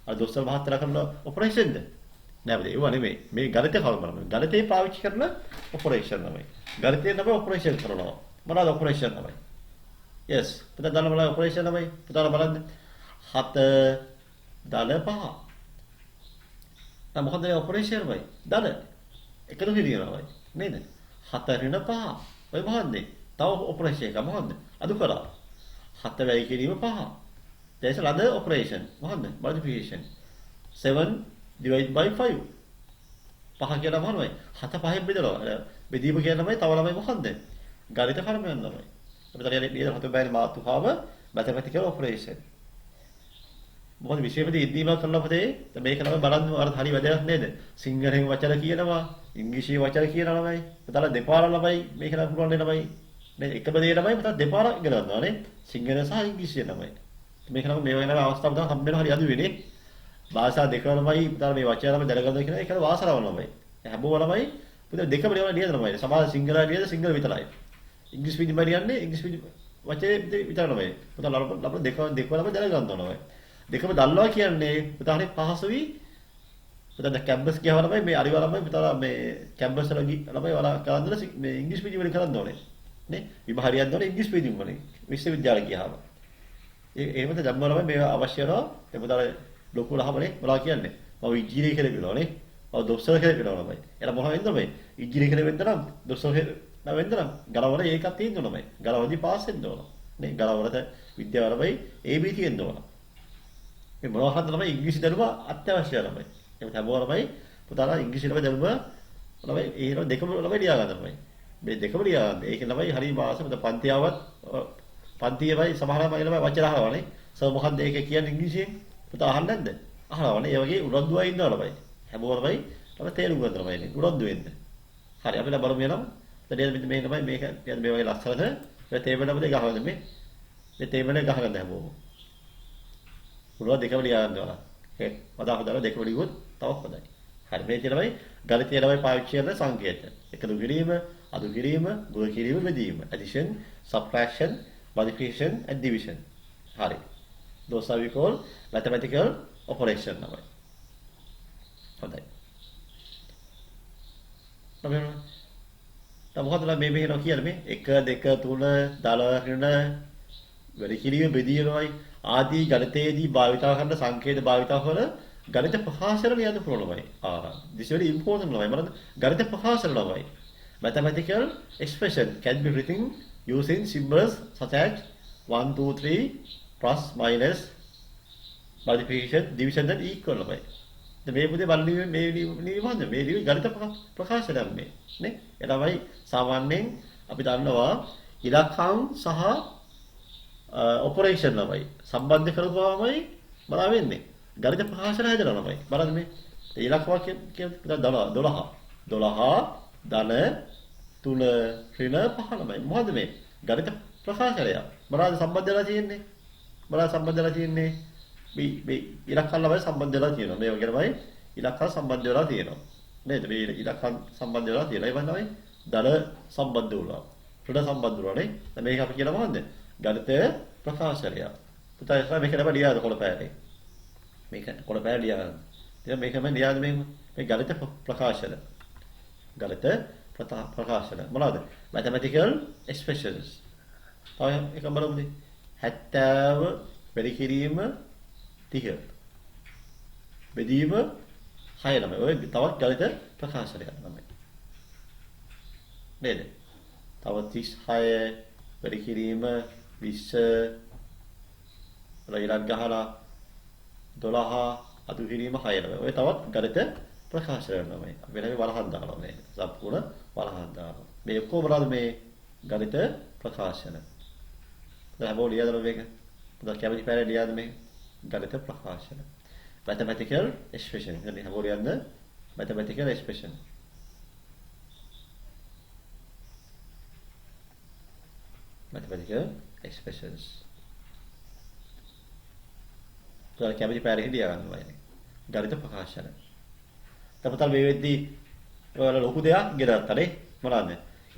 අර දොස්තර මහත්තයා කරන ඔපරේෂන්ද? නෑ ඒව නෙමෙයි. මේ ගණිත කර්ම ළමයි. ගණිතේ පාවිච්චි කරන ඔපරේෂන් ළමයි. ගණිතේ නම ඔපරේෂන් කරනවා. මොනවාද ඔපරේෂන් ළමයි? yes. පුතා දන්න බලන්න ඔපරේෂන් ළමයි. පුතාලා බලන්න. 7 දල 5. දැන් මොකද මේ ඔපරේෂන් ළමයි? දල එකතු කිරීමයි. නේද? 7 ඍණ 5. ඔය මොකද්ද? තව ඔපරේෂන් එක මොකද්ද? අදු කරා. 7 වැයි කිරීම 5. There's another operation. මොකද්ද? multiplication. 7 divided by 5. 5 කියලා මොනවයි? 7 5ෙන් බෙදනවා. බෙදීම කියනමයි තව ළමයි මොකද්ද? ගණිත කර්මයන් ළමයි. අපි තරයේ නේද හත බෑනේ මාතෘකාව mathematical operation. මොකද විශේෂයෙන්ම ඉදීමක් කරලා පොතේ මේක තමයි බලන්න අර හරි වැදගත් නේද? සිංහලෙන් වචන කියනවා, ඉංග්‍රීසි වචන කියනවා ළමයි. පුතාලා දෙපාර ළමයි මේක නම් පුළුවන් ළමයි. මේ එකම දේ ළමයි පුතා දෙපාර ඉගෙන ගන්නවා නේ. සිංහල සහ ඉංග්‍රීසි ළමයි. මේක නම් මේ වෙන අවස්ථාව තමයි හම්බ වෙනවා හරි අඩු වෙන්නේ. භාෂා දෙක ළමයි පුතාලා මේ වචන ළමයි දැනගන්නවා කියන එක වාසනාව ළමයි. හැමෝම ළමයි පුතා දෙකම ලියන ළමයි. සමහර සිංහල ලියද සිංහල විතරයි. ඉංග්‍රීසි පිටි මරියන්නේ ඉංග්‍රීසි වචනේ විතර ළමයි. පුතා ළමයි දෙක ළමයි දැනගන්නවා ළමයි. දෙකම දන්නවා කියන්නේ පුතානේ පහසුයි. පුතා දැන් කැම්පස් ගියාම ළමයි මේ අරිවා ළමයි පුතාලා මේ කැම්පස් වල ළමයි වල කරන්දල මේ ඉංග්‍රීසි පිටි වලින් කරන්න ඕනේ. නේ? විභාගයක් දෝනේ ඉංග්‍රීසි පිටි වලින් විශ්වවිද්‍යාලය ගියාම. එහෙම තමයි ළමයි මේ අවශ්‍ය කරනවා. ඒ පුතාලා ලොකු ළමනේ මොනවා කියන්නේ? මම ඉංජිනේර කියලා කියනවා නේ. මම දොස්තර කියලා කියනවා ළමයි. එලා මොනවා වෙන්ද මේ? ඉංජිනේර කියලා වෙන්න නම් දොස්තර කියලා වෙන්න නම් ගලවල ඒකක් තියෙන්න ඕන ළමයි. ගලවදී පාස් වෙන්න ඕන. නේ? ගලවලට විද්‍යාව ළමයි AB තියෙන්න ඕන. මේ මොනවා හද ළමයි ඉංග්‍රීසි දැනුම අත්‍යවශ්‍යයි ළමයි. එහෙනම් හැමෝම ළමයි පුතාලා ඉංග්‍රීසි ළමයි දැනුම ළමයි ඒ දෙකම ළමයි ලියා ගන්න ළමයි. මේ දෙකම ලියා ගන්න. ඒක ළමයි හරි මාසෙ පන්තියවත් පන්තියේයි සමහර ළමයි වචන අහනවානේ. සර් මොකක්ද ඒක කියන්නේ ඉංග්‍රීසියෙන්? පුතා අහන්නේ නැද්ද? අහනවානේ. ඒ වගේ උනන්දුවයි ඉන්නවා ළමයි. හැමෝම ළමයි තේරුම් ගන්න ළමයි උනන්දු වෙන්න. හරි අපි බලමු එනම්. දැන් මේ ළමයි මේක කියන්නේ මේ වගේ ලස්සනද මේ තේබල ළමයි ගහවද මේ තේබල ගහගන්න හැමෝම. පුළුවන් දෙකම ලියා ගන්නවා. හේ වදා හොදලා දෙකම ලියුවොත් තවත් හොඳයි. හරි මේ තමයි ගණිතය ළමයි පාවිච්චි කරන සංකේත. එකතු කිරීම, අඩු කිරීම, ගුණ කිරීම, බෙදීම. addition, subtraction, multiplication and division. හරි. those are we call mathematical operation ළමයි. හොඳයි. තමයි මොකදද මේ මෙහෙම කියන්නේ මේ 1 2 3 දල ඍණ වැඩි කිරීම බෙදීමයි ආදී ගණිතයේදී භාවිතා කරන සංකේත භාවිතා කරන ගණිත ප්‍රකාශන ලියන්න පුළුවන්මයි. This is very important ළමයි. මම ගණිත ප්‍රකාශන ළමයි. Mathematical expression can be written using symbols such as 1 2 3 plus minus multiplication division and equal ළමයි. මේ පුතේ බලන්නේ මේ නිවන්ද මේ ගණිත ප්‍රකාශනයක් මේ නේ. ඒ තමයි සාමාන්‍යයෙන් අපි දන්නවා ඉලක්කම් සහ ඔපරේෂන් ළමයි සම්බන්ධ කරපුවාමයි බලා වෙන්නේ. ගණිත ප්‍රකාශන හැදෙනවා ළමයි. බලන්න මේ ඉලක්ක වාක්‍ය කියන්නේ 12 ධන 3 ඍණ 5 ළමයි. මොකද මේ ගණිත ප්‍රකාශනය මොනවාද සම්බන්ධ වෙලා තියෙන්නේ? මොනවාද සම්බන්ධ වෙලා තියෙන්නේ? මේ ඉලක්ක ළමයි සම්බන්ධ වෙලා තියෙනවා. මේ වගේ ළමයි ඉලක්ක සම්බන්ධ වෙලා තියෙනවා. නේද? මේ ඉලක්ක සම්බන්ධ වෙලා තියෙනවා. ඒ වගේ ධන සම්බන්ධ වුණා. ඍණ සම්බන්ධ වුණා නේ. දැන් මේක අපි කියනවා මොකද්ද? ගණිත ප්‍රකාශනය. පුතා ඒක මේක තමයි ලියාද කොළපෑනේ. මේක කොළපෑ ලියා ගන්න. ඉතින් මේකම ලියාද මේ ගණිත ප්‍රකාශන. ගණිත ප්‍රකාශන. මොනවද? mathematical expressions. තව එක බලමුද? 70 වැඩි කිරීම 30. බෙදීම 6 ළමයි. ඔය තවත් ගණිත ප්‍රකාශනයක් තමයි. නේද? තව 36 වැඩි කිරීම 20 ඊළඟ ගහලා 12 අඩු කිරීම 6 ළමයි. ඔය තවත් ගණිත ප්‍රකාශනයක් තමයි. අපි මේ වරහන් දානවා මේ. සම්පූර්ණ වරහන් දානවා. මේ කොහොමද මේ ගණිත ප්‍රකාශන. දැන් හැමෝම ලියදලා මේක. පුතා කැමති පැරේ ලියද මේක. ගණිත ප්‍රකාශන. mathematical expression. ඉතින් හැමෝම ලියන්න mathematical expression. mathematical expressions. පුතා කැමති පැරේ ලියා ගන්නවා ඉතින්. ගණිත ප්‍රකාශන. තපතල් මේ වෙද්දී ඔයාලා ලොකු දෙයක් ඉගෙන ගත්තා නේ මොනවාද?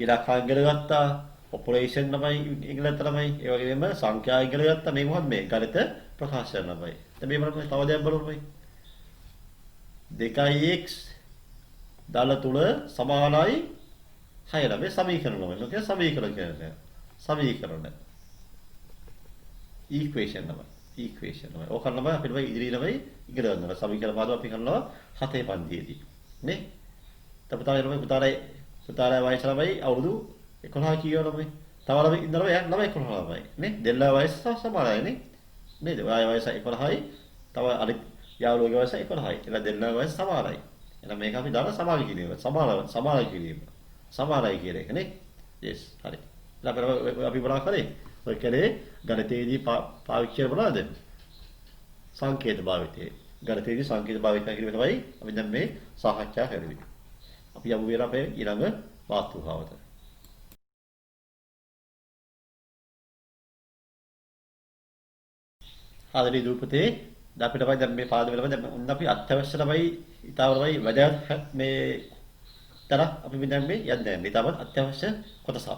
ඉලක්කම් ඉගෙන ගත්තා, ඔපරේෂන් තමයි ඉගෙන ගත්තා ළමයි. ඒ වගේම සංඛ්‍යා ඉගෙන ගත්තා. මේ මොකක්ද මේ? ගණිත ප්‍රකාශන ළමයි. දැන් මේ බලන්න තව දෙයක් බලමු ළමයි. 2x දාල තුල සමානයි 6 ළමයි සමීකරණ ළමයි. මොකද සමීකරණ කියන්නේ? සමීකරණ. equation ළමයි. equation ළමයි. ඕක ළමයි අපිට ඉදිරි ළමයි ඉගෙන ගන්නවා. සමීකරණ පාඩම අපි කරනවා 7 පන්තියේදී. නේ? තපතාවේ ළමයි පුතාලා වයස ළමයි අවුරුදු 11 කීයෝ ළමයි. තව ළමයි ඉන්න ළමයි 11 ළමයි. නේ? දෙල්ලා වයස සමානයි නේ? නේද? ඔය වයස 11යි. තව අනිත් යාළුවගේ වයස 11යි. එලා දෙල්ලා වයස සමානයි. එහෙනම් මේක අපි දාන සමාන කිරීම. සමානයි කිරීම. සමානයි කියන එක නේ? yes. හරි. අපි මොනවා කරේ? ඔය කලේ ගණිතයේදී පාවිච්චි කරන මොනවද? සංකේත භාවිතය. ගණිතයේදී සංකේත භාවිතය කිරීම තමයි අපි දැන් මේ සාකච්ඡා කරන්නේ. අපි යමු වෙන අපේ ඊළඟ මාතෘකාවට. ආදරේ දූපතේ අපිට තමයි දැන් මේ පාඩම වල දැන් උන් අපි අත්‍යවශ්‍ය තමයි ඊතාවරයි වැදගත් මේ තරක් අපි දැන් මේ යන්නේ. ඊතාවත් අත්‍යවශ්‍ය කොටසක්.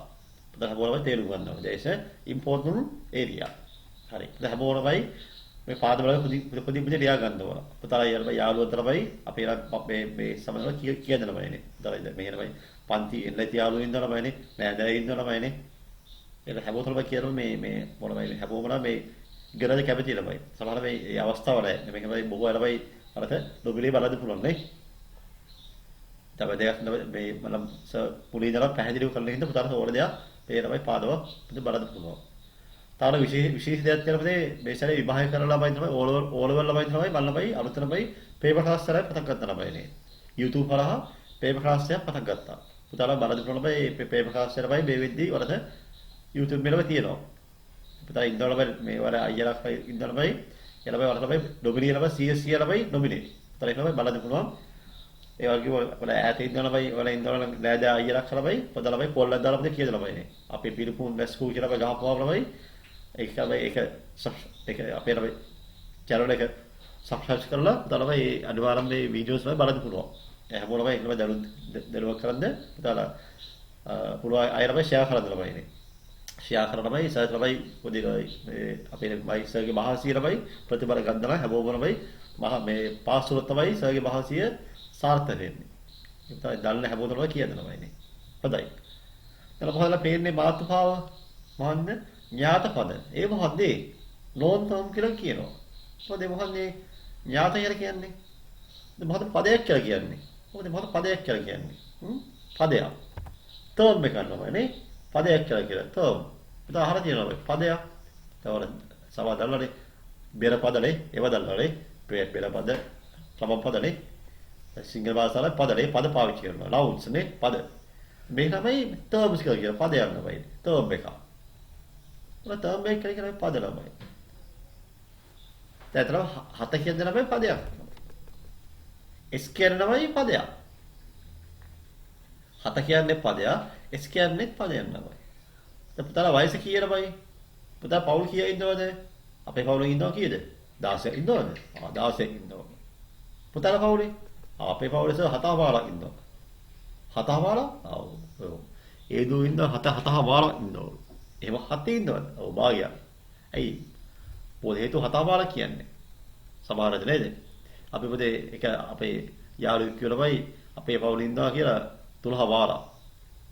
පුතා හැමෝම තේරුම් ගන්න ඕනේ. ඒස ඉම්පෝටන්ට් ඒරියා. හරි. පුතා හැමෝමයි මේ පාඩම වල පොඩි ලියා ගන්න ඕන. පුතාලා යාළුවෝ තමයි අපේ මේ සමනල කියන ළමයිනේ. පුතාලා මෙහෙමයි පන්ති එන්න යාළුවෝ ඉන්න ළමයිනේ. නෑදෑයෝ ඉන්න ළමයිනේ. ඒක හැමෝටම කියනවා මේ මොනවයි හැමෝම මේ ඉගෙනද කැමති ළමයි. සමහර මේ අවස්ථාව නැහැ. මේක බොහෝ ළමයි අරට නොබිලේ බලන්න පුළුවන් නේ. තව දෙයක් මේ මම පුලී ඉඳලා පැහැදිලිව කරලා ඉන්න පුතාට ඕන දෙයක් මේ ළමයි පාඩම බලන්න පුළුවන්. තවන විශේෂ දෙයක් තියෙනවා මේ සැරේ විභාග කරන ළමයි තමයි ඕලෙවල් ළමයි තමයි මල් ළමයි අලුත් ළමයි පේපර් ක්ලාස් එකක් පටන් ගත්තා ළමයිනේ. YouTube හරහා පේපර් ක්ලාස් එකක් පටන් ගත්තා. පුතාලා බලන්න පුළුවන් ළමයි පේපර් ක්ලාස් එක ළමයි මේ වෙද්දී වලට YouTube එකේ තියෙනවා. පුතා ඉන්න ළමයි මේ වල අයියලා ඉන්න ළමයි ළමයි වල ළමයි ඩොමිනි ළමයි CS ළමයි ඩොමිනි. පුතා ඒක ළමයි බලන්න පුළුවන්. ඒ වගේම වල ඈත ඉන්න ළමයි වල ඉන්න නෑදෑ අයියලා ළමයි පොඩ ළමයි කොල්ලක් දාලා අපිට කියන ළමයිනේ. අපේ පිළිපුන් මැස්කූ කියලා ගහපුවාම ළමයි ඒක අපේ ළමයි channel එක subscribe කරලා පුතාලා මේ අනිවාර්යයෙන් මේ වීඩියෝස් වල බලන්න පුළුවන්. හැමෝම ළමයි ඒකම දරුවක් කරන්න පුතාලා පුළුවන් අය ළමයි share කරන්න ළමයිනේ. share කරන ළමයි සර් ළමයි පොඩි මේ අපේ මයි සර්ගේ මහසිය ළමයි ප්‍රතිඵල ගන්නවා හැමෝම ළමයි මේ පාස් වුණොත් තමයි සර්ගේ මහසිය සාර්ථක වෙන්නේ. ඒක තමයි දන්න හැමෝම ළමයි කියන ළමයිනේ. හොඳයි. එතන කොහොමද පේන්නේ මාතෘකාව මොකන්ද? ඥාත පද. ඒ මොකද්ද? නෝන් ටර්ම් කියලා කියනවා. මොකද මොකද්ද ඥාත කියලා කියන්නේ? මොකද පදයක් කියලා කියන්නේ? මොකද පදයක් කියලා කියන්නේ? පදයක්. ටර්ම් එක ගන්නවා නේ? පදයක් කියලා ටර්ම්. උදාහරණ දෙනවා පදයක්. තවර සමහරවල්ලානේ බෙර පදනේ, ඒව දල්ලානේ. බෙර පද, සම පදනේ. සිංහල භාෂාවේ පදනේ පද පාවිච්චි කරනවා. nouns නේ පද. මේ තමයි terms කියලා කියන පදයක් තමයි. term එක. ඔය term එක කියන්නේ පද ළමයි. දැන් හත කියන දේ තමයි පදයක්. s කියන නමයි පදයක්. හත කියන්නේ පදයක්, s කියන්නේ පදයක් නමයි. දැන් පුතාලා වයස කීයදමයි? පුතා පවුල් කීයක් ඉන්නවද? අපේ පවුලේ ඉන්නව කීයද? 16ක් ඉන්නවද? 16ක් ඉන්නවා. පුතාලා පවුලේ? අපේ පවුලේ 7මාරක් ඉන්නවා. 7මාරක්? ඔව්. ඒ දෝ ඉන්න 7මාරක් ඉන්නවා. එහෙම 7 ඉන්නවද? ඔව් භාගයක්. ඇයි? පොද හේතු 7මාරක් කියන්නේ. සමහරද නේද? අපි පොතේ එක අපේ යාළුවෙක් කියලාමයි අපේ පවුලේ ඉන්නවා කියලා 13මාරක්.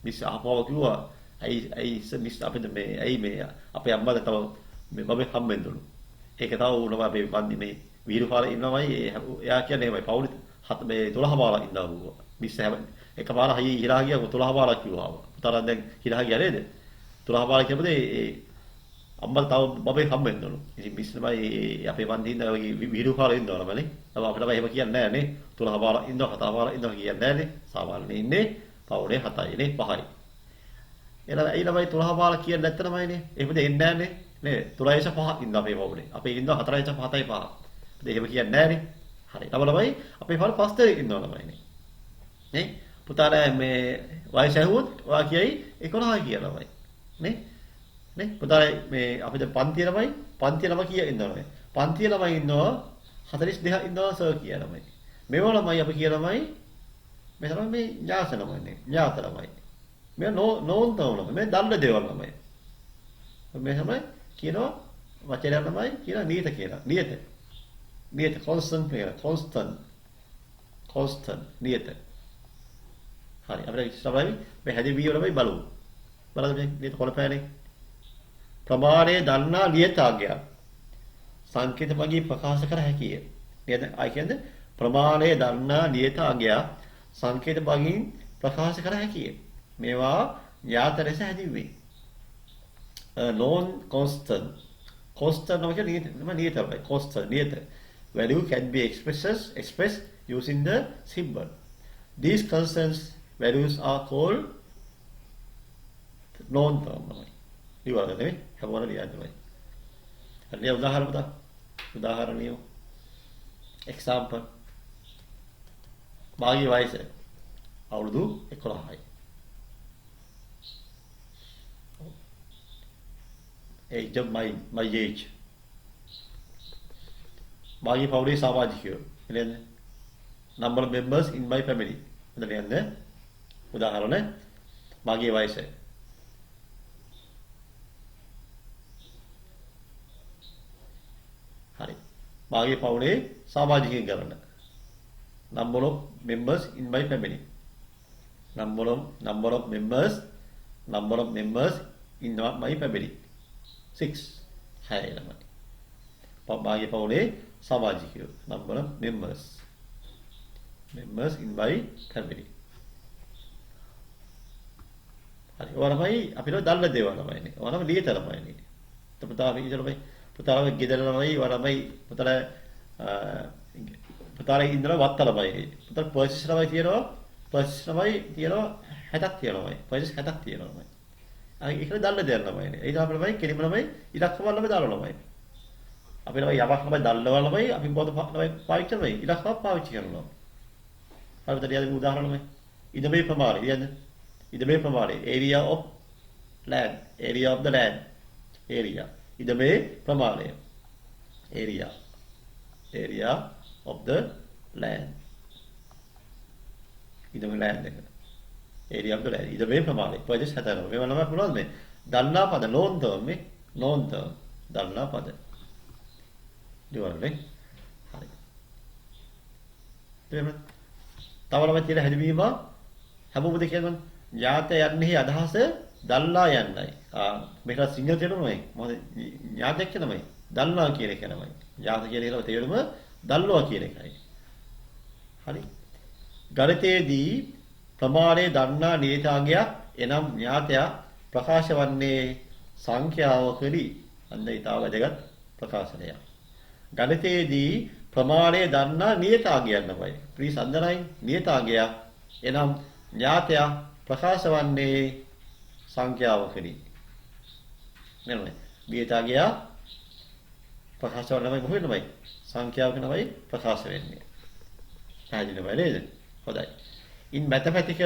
මිස් අහපුව කිව්වා ඇයි මිස් අපිට මේ අපේ අම්මද තව මේ බබෙක් හම්බෙන්නලු. ඒක තව උනවා අපේ වන්දි මේ වීරුපාලේ ඉන්නවමයි එයා කියන්නේ එහෙමයි පවුලේ මේ 12මාරක් ඉන්නවා කිව්වා. මිස් එකපාර හයි හිරා ගියා 12මාරක් කිව්වා. පුතාලා දැන් හිරා ගියා නේද? 12මාරක් කියපොද අම්මා තව බබෙක් හම්බෙන්නලු. ඉතින් මිස් තමයි අපේ වන්දි ඉන්න වීරුපාලේ ඉන්නවලමනේ. තව අපිට එහෙම කියන්නේ නැහැ නේ. 12මාරක් ඉන්නවා 7මාරක් ඉන්නවා කියන්නේ නැහැ නේ. සාමාන්‍යයෙන් ඉන්නේ පවුලේ 7යි නේ 5යි. ඒ ළමයි 13 කියන්නේ නැත්තරමයිනේ. එහෙම දෙන්නේ නැන්නේ. නේද? 3.5 ඉඳලා අපේ පවුලේ. අපේ ඉඳලා 4.7යි 5. එහෙම කියන්නේ නැහනේ. හරි. තව ළමයි අපේ පවුලේ 5 දෙනෙක් ඉන්නවා ළමයිනේ. නේ? පුතාලා මේ වයස ඇහුවොත් ඔයා කියයි 11 කියලා ළමයි. නේ? නේ? පුතාලා මේ අපිට පන්තිය ළමයි කීයක් ඉන්නවද? පන්තිය ළමයි ඉන්නවා 42ක් ඉන්නවා සර් කියලා ළමයි. මේව ළමයි අපි කියන ළමයි මේ තමයි මේ ඥාත ළමයිනේ. ඥාත ළමයි. මේ නෝන් ළමයි. මේ දන්න දේවල් ළමයි. මේ තමයි කියනවා වචනය තමයි කියන නියත කියලා. නියත constant කියලා. constant නියත. හරි අපිට ඉස්සරහින් මේ හැදෙවි වලමයි බලමු. බලන්න මේ කොළපෑනේ. ප්‍රමාණය දන්නා නියතාගයක්. සංකේත මගී ප්‍රකාශ කර හැකිය. නේද? ආයි කියන්නේ ප්‍රමාණය දන්නා නියතාගයක් සංකේත මගින් ප්‍රකාශ කර හැකිය. මේවා ඥාත ලෙස හැදිවේ. Non constant. Constant කියන්නේ නියතයි. Constant නියත. Value can be expressed using the symbol. These constant values are called non term. ලියවද නෙමෙයි හැමෝම ලියන්නයි. හරි උදාහරණ පුතා. උදාහරණ ලියමු. example. මාගේ වයස අවුරුදු 11යි. age of my age. මාගේ පවුලේ සමාජිකයෝ. එළෙන්න. number of members in my family. මෙතන යන්නේ උදාහරණ මාගේ වයස. හරි. මාගේ පවුලේ සමාජිකයන් ගණන. number of members in my family. number of members in my family. 6. hai lamai. Bagi paule samajikyo. Number of members in my family. Hari orang mai apilo dalla dewa lamai ni. Orang lihat lamai ni. Tapi lamai putara gidar lamai orang mai putara indra watta lamai. Putara persis lamai tiada hadat tiada lamai. Persis hadat tiada lamai. ඒක දන්න දෙයක් ළමයි නේ. ඒක අපේ ළමයි කෙලිම ළමයි ඉලක්කම ළමයි දාන ළමයි. අපේ ළමයි යමක් ළමයි දන්නව ළමයි අපි පොත ළමයි පාවිච්චි කරනවා. ඉලක්කම පාවිච්චි කරනවා. හරිද? ඊළඟ උදාහරණ ළමයි. ඉදමේ ප්‍රමාණය කියන්නේ ඉදමේ ප්‍රමාණය area of the land. ඉදමේ ප්‍රමාණය area of the land. ඉදමේ land එක. area of the land. ඉදමේ ප්‍රමාණය. පොජස් හතරම. මේවා ළමයි පුළුවන් මේ දන්නා පද known term දන්නා පද. දිවන්නේ. හරි. තේරුණා? තව ළමයි තියෙන හැදවීම හැමෝම දෙකම ඥාත යන්නේ අදහස දල්ලා යන්නයි. මේක සිංහල තේරුමයි. මොකද ඥාතයක් කියනමයි. දල්ලා කියන එක නමයි. ඥාත කියන එකේ තේරුම දල්නවා කියන එකයි. හරි. ගණිතයේදී ප්‍රමාණය දන්නා නියතාංගයක් එනම් ඥාතයක් ප්‍රකාශ වන්නේ සංඛ්‍යාවකදී අන්න ඊටව වැදගත් ප්‍රකාශනයක්. ගණිතයේදී ප්‍රමාණය දන්නා නියතාංගයක් තමයි. ප්‍රීස් අන්දරයි නියතාංගයක් එනම් ඥාතයක් ප්‍රකාශ වන්නේ සංඛ්‍යාවකදී. නේද? නියතාංගයක් ප්‍රකාශ වන්නේ මොකෙන්දමයි? සංඛ්‍යාවක තමයි ප්‍රකාශ වෙන්නේ. පැහැදිලිද නේද? හොඳයි. In mathematics,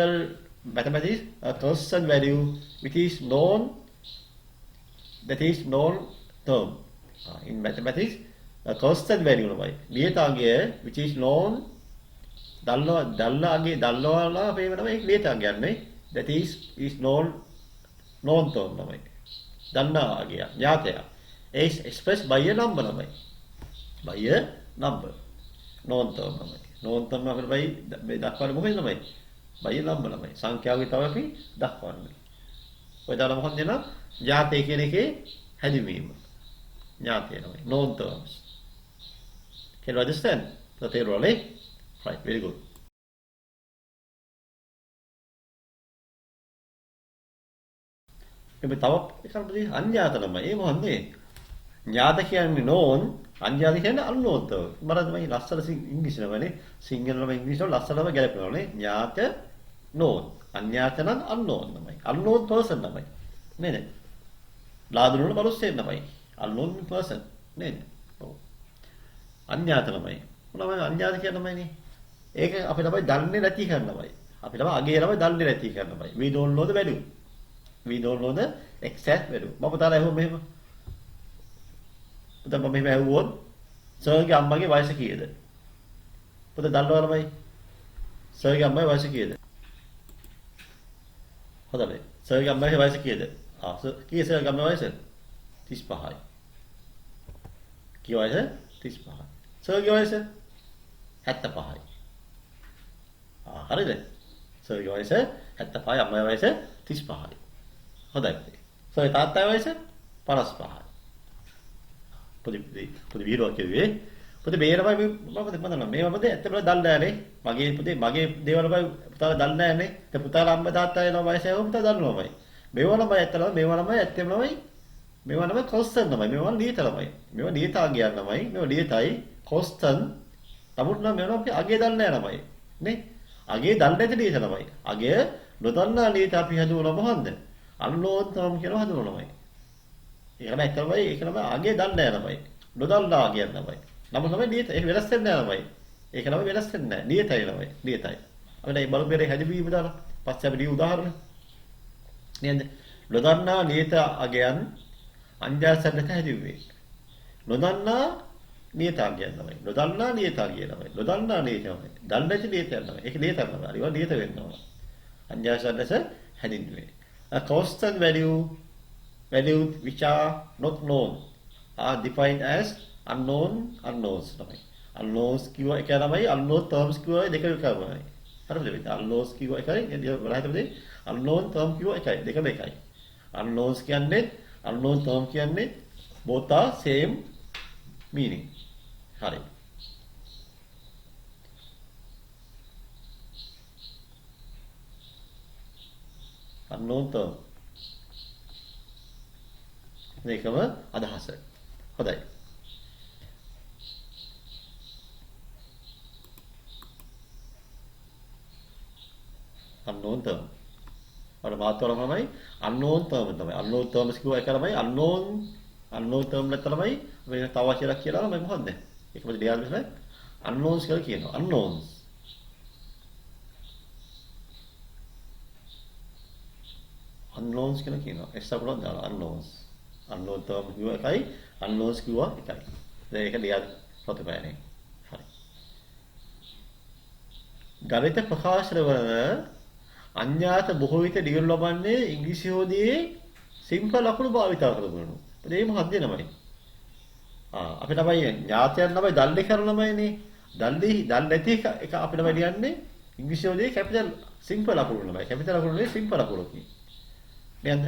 a constant value which is known, that is known term. In mathematics, a constant value lamai. නියතාංගය which is known, දල්ලා අපේ වෙනම ඒක නියතාංගයක් නේ. That is known term lamai. දන්නාගය ඥාතය. is expressed by a number lamai. By a number. known term lamai. known term අපිට මේ දක්වන්නේ මොකෙන්ද ළමයි? බයි number ළමයි. සංඛ්‍යාවගේ තමයි අපි දක්වන්නේ. ඔය දාලා මොකක්ද නේද? ඥාතය කියන එකේ හැදින්වීම. ඥාතය ළමයි. known terms. Can you understand? තේරුණානේ? Right, very good. මේ තව එකක් මොකද? අඥාත ළමයි. ඒ මොකන්ද? ඥාත කියන්නේ known, අඥාත කියන්නේ unknown term. මරද මේ ලස්සන ඉංග්‍රීසි නමනේ. සිංහල නම ඉංග්‍රීසි වල ලස්සනම ගැලපෙනවානේ. ඥාත known, අඥාත නම් unknown තමයි. unknown person තමයි. නේද? ලාදුනවල මනුස්සයෙක් තමයි. unknown person නේද? ඔව්. අඥාත තමයි. මොනවද අඥාත කියනමයිනේ. ඒක අපි තමයි දන්නේ නැති කරනමයි. අපි තමයි අගේ ළමයි දන්නේ නැති කරනමයි. We don't know the value. We don't know the exact value. මම පුතාලා ඇහුවා මෙහෙම. පුතා මම මෙහෙම ඇහුවොත් සර්ගේ අම්මගේ වයස කීයද? පුතා දන්නවද ළමයි? සර්ගේ අම්මගේ වයස කීයද? හොඳයි. සර්ගේ අම්මගේ වයස කීයද? කී සර්ගේ අම්මගේ වයස? 35යි. කී වයස? 35යි. සර්ගේ වයස 75යි. හරිද? සර්ගේ වයස 75යි අම්මගේ වයස 35යි. හොඳයි. සර්ගේ තාත්තාගේ වයස 55යි. පොඩි වීරෝ කිව්වේ. පොඩි මේරමයි මම මේවමද ඇත්තටම දන්නේ නැහනේ. මගේ දේවල් බයි පුතාලා දන්නේ නැහනේ. ඒ පුතාලා අම්මා තාත්තා එන වයස ඇහුවම පුතා දන්නවමයි. මේවා නම් කොස්ටන් තමයි. මේවා නියත ළමයි. මේවා නියතා කියන්නමයි. මේවා නියතයි කොස්ටන්. නමුත් නම් මේවා අපි අගේ දන්නේ නැහැ ළමයි. නේ? අගේ දන්නේ නැති නියත ළමයි. අගේ නොදන්නා නියත අපි හදුවන මොහොන්ද? unknown term කියලා හදුවන ළමයි. ඒක තමයි අගේ දන්නේ නැහැ ළමයි. නොදන්නා කියන ළමයි. නමුත් ළමයි නියත ඒක වෙනස් වෙන්නේ නැහැ ළමයි. ඒක ළමයි වෙනස් වෙන්නේ නැහැ. නියතයි ළමයි. නියතයි. අපිට මේ බලපෑරේ හැදිවීම දාලා පස්සේ අපි දී උදාහරණ නේද? නොදන්නා නියත අගයන් අංජාසන්නක හැදිව්වේ. නොදන්නා නියත අගයන් ළමයි. නොදන්නා නියත අගයන් ළමයි. නොදන්නා නියත ළමයි. දන්නේ නැති නියත ළමයි. ඒක නියත ළමයි. ඒවා නියත වෙනවා. අංජාසන්නක හැදින්වේ. A constant values which are not known are defined as unknowns තමයි. unknowns කියව එක තමයි unknown terms කියව දෙක එකමයි. හරිද? unknowns කියව එකයි නේද? බලහිතමද? unknown term කියව එකයි දෙකම එකයි. unknowns කියන්නේ unknown term කියන්නේ both are same meaning. හරි. unknown term මේකම අදහස. හොඳයි. unknown term. වල මාතෘකාව තමයි unknown term තමයි. unknown terms කියුවා එක තමයි unknown term නැත්නම් තමයි මේ තව වචනයක් කියලා මම මොකද්ද? ඒක මොකද ලියන්න බෑ. unknowns කියලා කියනවා. unknowns කියලා කියනවා. එක්ස්ට්‍රා දාලා unknowns. unknown term කියුවා එකයි unknowns කියුවා එකයි. දැන් ඒක ලියන්න ප්‍රතිපයනේ. හරි. ගණිත ප්‍රකාශන වල අඥාත බොහෝ විට දිගට ලබන්නේ ඉංග්‍රීසි හොදියේ සිම්පල් ලකුණු භාවිතා කරනවා. ඒ මොකක්ද නමයි? අපි තමයි ඥාතයන් තමයි දල්ලේ කරන ළමයිනේ. දල් නැති එක අපි තමයි ලියන්නේ ඉංග්‍රීසි හොදියේ කැපිටල් සිම්පල් ලකුණු ළමයි. කැපිටල් ලකුණු නෙවෙයි සිම්පල් ලකුණු කි. නේද?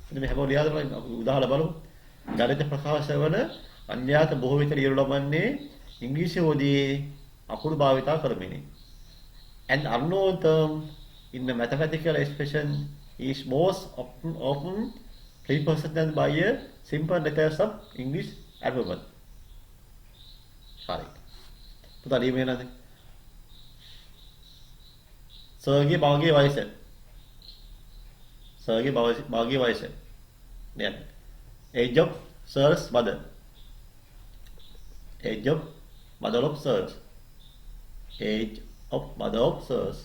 ඉතින් මේ හැමෝම ලියාගෙන උදාහරණ බලමු. ගණිත ප්‍රකාශ වල අඥාත බොහෝ විට දිගට ලබන්නේ ඉංග්‍රීසි හොදියේ අකුරු භාවිතා කරමිනි. An unknown term in the mathematical expression is most often represented by a simple letters of English alphabet. Sorry. පුතා ලියන්නේ නැද්ද? සර්ගේ භාගයේ වයස. සර්ගේ භාගයේ වයස. නේද? Age of Sir's mother. Age of mother of Sir's. Age of mother of Sir's.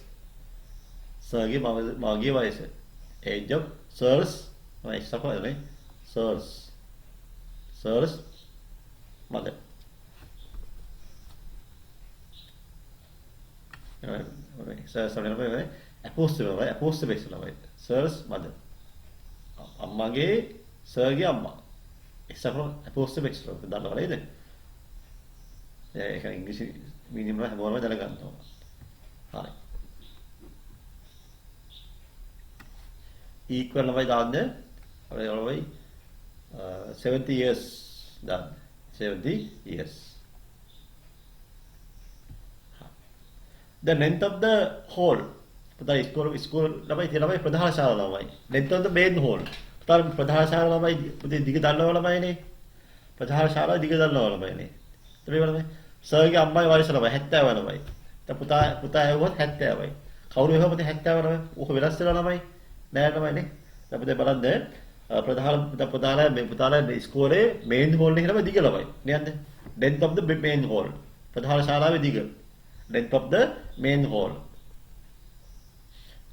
Sirගේ භාගයේ වයස. Age of Sir's extra Sir's mother. apostrophe Sir's mother. අම්මගේ සර්ගේ අම්මා. extra apostrophe extra දානවා නේද? ඒක ඉංග්‍රීසි මීනියම් වල හැමෝම දැනගන්න ඕන. හරි. equal ළමයි දාන්න. අපි ළමයි 70 years දාන්න. 70 years. The length of the hole. පුතා ඉස්කෝල ළමයි තියෙනමයි ප්‍රධාන ශාලා ළමයි. length of the main hole. පුතා ප්‍රධාන ශාලා ළමයි පුතේ දිග දන්නව ළමයිනේ. ප්‍රධාන ශාලාවේ දිග දන්නව ළමයිනේ. ඊට ළමයි සර්ගේ අම්මයි වයස ළමයි 70 ළමයි. දැන් පුතා ඇහුවොත් 70යි. කවුරු එහෙම 70 ළමයි. ඕක වෙනස් වෙලා ළමයි. නෑ ළමයිනේ. අපි දැන් බලන්න පුතාලා ඉස්කෝලේ මේන් හෝල් එකේ ළමයි දිග ළමයි. නේද? length of the main hall. ප්‍රධාන ශාලාවේ දිග. length of the main hall.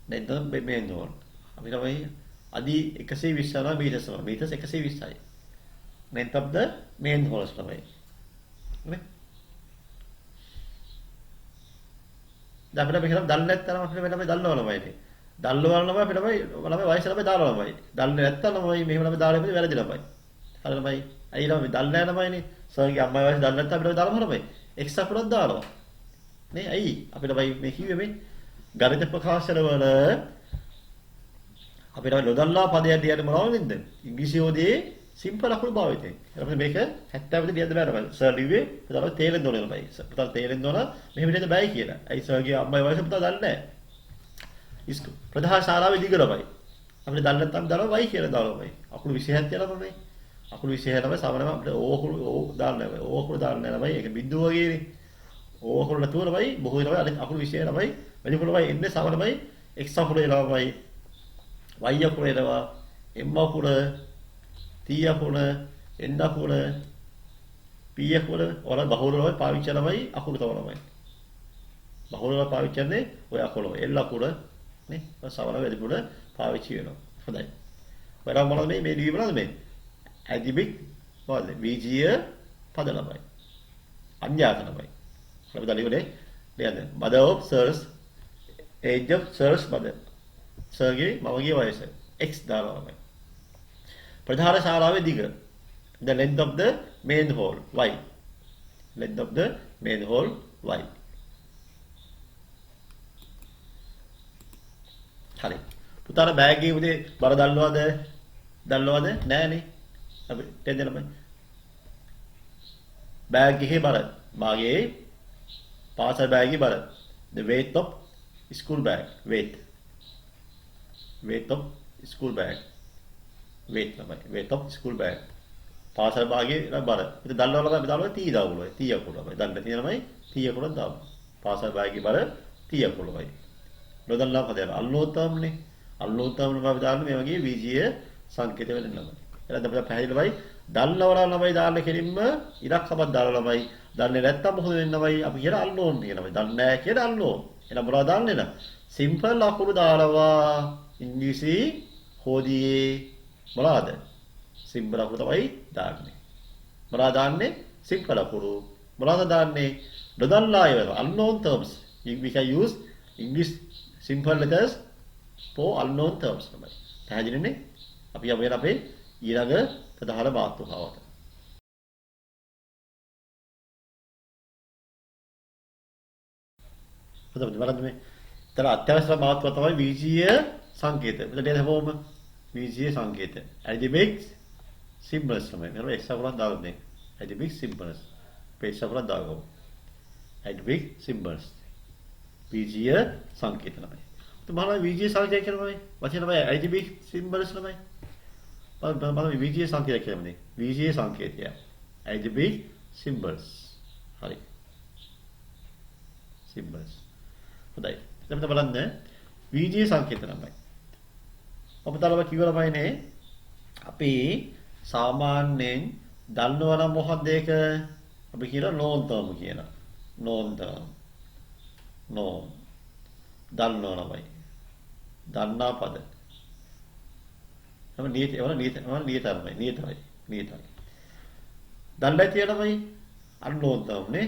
length of the main hall. අපි ළමයි අදි 120 යනවා meters 120යි. length of the main halls ළමයි. නේ? දැන් අපිට මේක දන්නේ නැත්නම් අපිට මේ ළමයි දන්නව ළමයිනේ. දල්ලවල ළමයි අපිට ළමයි වයස ළමයි දාලා ළමයි. දන්නේ නැත්නම් ළමයි මෙහෙම ළමයි දාලා ඉපදෙ වැරදි ළමයි. හරි ළමයි. අයි ළමයි දන්නේ නැහැ ළමයිනේ. සර්ගේ අම්මයි වයස දන්නේ නැත්නම් අපිට දාලා ළමයි. එක්ස් අපිට දානවා. නේ අයි අපිට මේ කිව්වේ මේ ගණිත ප්‍රකාශනවල අපිට නොදන්නා පදයක් දිහාට මොනවද? ඉංග්‍රීසියෝදී සිම්පල් අකුරු භාවිතයෙන්. අපිට මේක 70 විතර දියද බෑ ළමයි. සර් ලිව්වේ පුතාලා තේරෙන්න ඕනේ ළමයි. පුතාලා තේරෙන්න ඕන මෙහෙම විදිහට බෑ කියලා. අයි සර්ගේ අම්මයි වයස පුතා දන්නේ නැහැ. ප්‍රධාන ශාලාවේ දිග ළමයි. අපිට දන්නේ නැත්නම් දානවා වයි කියලා දානවා ළමයි. අකුරු 27 යනවා ළමයි. අකුරු 26 ළමයි සමනම අපිට ඕ දාන්න බෑ. ඕ දාන්න ළමයි. ඒක බිඳුව වගේනේ. ඕ අකුරු නැතුව ළමයි බොහෝ ළමයි අනිත් අකුරු 26 ළමයි වැඩි ළමයි එන්නේ සම ළමයි x අකුරේ ළමයි y අකුරේ ළමයි m අකුර t අකුර n අකුර p අකුර වල බහුල ළමයි පාවිච්චි ළමයි අකුරු තව ළමයි. බහුල ළමයි පාවිච්චි කරන්නේ ඔය අකුර l අකුර නේ සමන වැඩිපුර පාවිච්චි වෙනවා. හොඳයි. බලන්න මොනවද මේ ලිවි බලන්න මේ. ඇඩිබික් මොකද? විජීය පද ළමයි. අඥාත ළමයි. අපි දලිවනේ නේද? mother of sirs age of sirs mother. සර්ගේ මවගේ වයස x දානවා ළමයි. ප්‍රධාන ශාලාවේ දිග. the length of the main hall y. length of the main hall y. හරි. පුතාලා බෑග් එකේ උදේ බර දල්නවද? නෑනේ. අපි දෙන්න බෑ. බෑග් එකේ බර. මාගේ පාසල් බෑග් එකේ බර. The weight of school bag. weight of school bag. weight තමයි. weight of school bag. පාසල් බාගේ බර. ඉතින් දල්නවල අපි දානවා 30 දාවුලයි. 30 අකුරයි. දන්න තියෙනමයි 30 අකුරක් දාමු. පාසල් බෑග් එකේ බර 30 අකුරයි. නොදන්නා පදයක් අල්ලෝතම්නේ. අල්ලෝතම්නේ අපි දාන්නේ මේ වගේ විජීය සංකේත වෙන ළමයි. එහෙනම් අපිට පැහැදිලිවයි දන්නවලා ළමයි දාන්න කෙලින්ම ඉරක් සමත් දාලා ළමයි. දන්නේ නැත්තම් මොකද වෙන්නවයි අපි කියන අල්ලෝන් කියනවා. දන්නේ නැහැ කියන අල්ලෝන්. එහෙනම් මොනවද දාන්නේ න ะ? සිම්පල් අකුරු දානවා ඉංග්‍රීසි හොදියේ මොනවාද? සිම්පල් අකුරු තමයි දාන්නේ. මොනවද දාන්නේ? සිම්පල් අකුරු. මොනවද දාන්නේ? නොදන්නා ඒවා unknown terms. We can use English simple letters for unknown terms තමයි. පැහැදිලිනේ? අපි යමු අපේ ඊළඟ ප්‍රධාන මාතෘකාවට. හොඳයි බලන්න මේ. තර අත්‍යවශ්‍ය මාතෘකාව තමයි විජීය සංකේත. මෙතන නේද හැමෝම විජීය සංකේත. algebraic symbols තමයි. මෙතන එක්ස් අකුරක් දාගන්න. algebraic symbols. පේජ් අකුරක් දාගමු. algebraic symbols. විජීය සංකේත තමයි. तुम्हारा विजय संकेत क्या है? वचन में algebraic symbols है. मतलब विजय संकेत क्या है? विजय संकेत है. algebraic symbols. हरी. symbols. होता है. जब तो බලන්න විජය සංකේත තමයි. ඔබ තාලම කිව්වම ඉන්නේ අපි සාමාන්‍යයෙන් දන්නවනම් මොකක්ද ඒක? අපි කියන known term කියන. known term. known. දන්නවනමයි. දන්නා පද. තමයි නියතයි. දන්නේ තියෙනමයි unknown term නේ.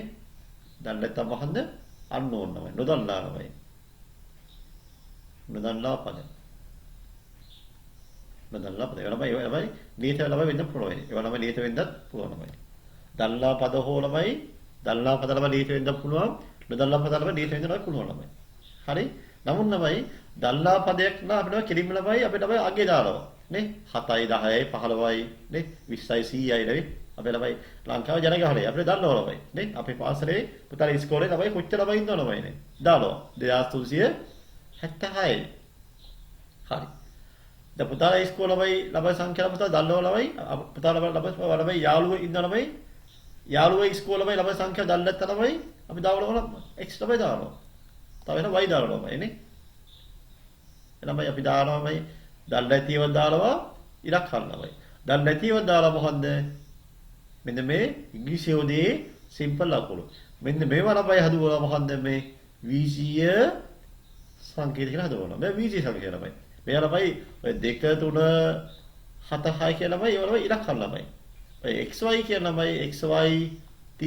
දන්නේ නැත්නම් මොකද්ද? unknown නමයි. නොදන්නා නමයි. නොදන්නා පද. ඒවලමයි නියත ළමයි වෙන්න පුළුවන්. ඒවලමයි නියත වෙන්නත් පුළුවන්මයි. දන්නා පද හෝ ළමයි දන්නා පද ළමයි නියත වෙන්න පුළුවන්. නොදන්නා පද ළමයි නියත වෙන්න පුළුවන්මයි. හරි? නමුත් ළමයි දන්නා පදයක් නා අපිට කෙලින්ම ළමයි අපිට අගේ දානවා. නේ 7යි 10යි 15යි නේ 20යි 100යි නේ අපේ ළමයි ලංකාවේ ජනගහනය අපිට දන්නවා ළමයි නේ අපේ පාසලේ පුතාලා ඉස්කෝලේ ළමයි කොච්චර ළමයි ඉන්නව ළමයි නේ දානවා 2376යි හරි දැන් පුතාලා ඉස්කෝලේ ළමයි සංඛ්‍යාව පුතාලා දන්නවා ළමයි පුතාලා ළමයි යාළුවෝ ඉන්න ළමයි යාළුවෝ ඉස්කෝලේ ළමයි සංඛ්‍යාව දන්නේ නැත්නම් ළමයි අපි දාවල x ළමයි දානවා තව වෙන y දානවා ළමයි නේ ළමයි අපි දානවාමයි දන්නේ නැතිව දානවා ඉලක්ක ළමයි. දන්නේ නැතිව දාලා මොකද්ද? මෙන්න මේ ඉංග්‍රීසියෝදී සිම්පල් අකුරු. මෙන්න මේවා ළමයි හදුවා මොකද්ද මේ විජීය සංකේත කියලා හදවනවා. මේ විජීය සංකේත ළමයි. මේ ළමයි ඔය 2 3 7 6 කියලා ළමයි ඒවා ළමයි ඉලක්ක ළමයි. ඔය xy කියන ළමයි xy t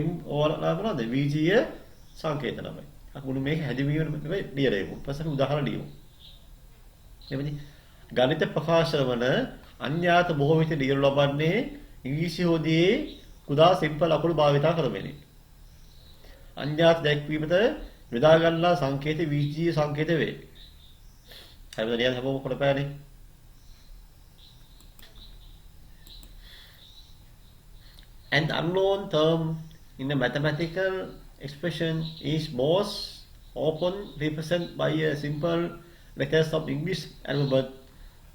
m ඕලා මොනවද? විජීය සංකේත ළමයි. අකුණු මේක හැදවීම නෙවෙයි ලියරේමු. ඊපස්සේ උදාහරණ ලියමු. එවැනි ගණිත ප්‍රකාශවන අඥාත බොහෝ විට ලියනු ලබන්නේ ඉංග්‍රීසියෝදී කුඩා සිම්පල් අකුරු භාවිතා කරමිනි. අඥාත දැක්වීමට යොදා ගන්නා සංකේත විජීය සංකේත වේ. හරිද නේද හැමෝම කරපෑනේ. An unknown term in a mathematical expression is most often represented by a simple letters of English alphabet.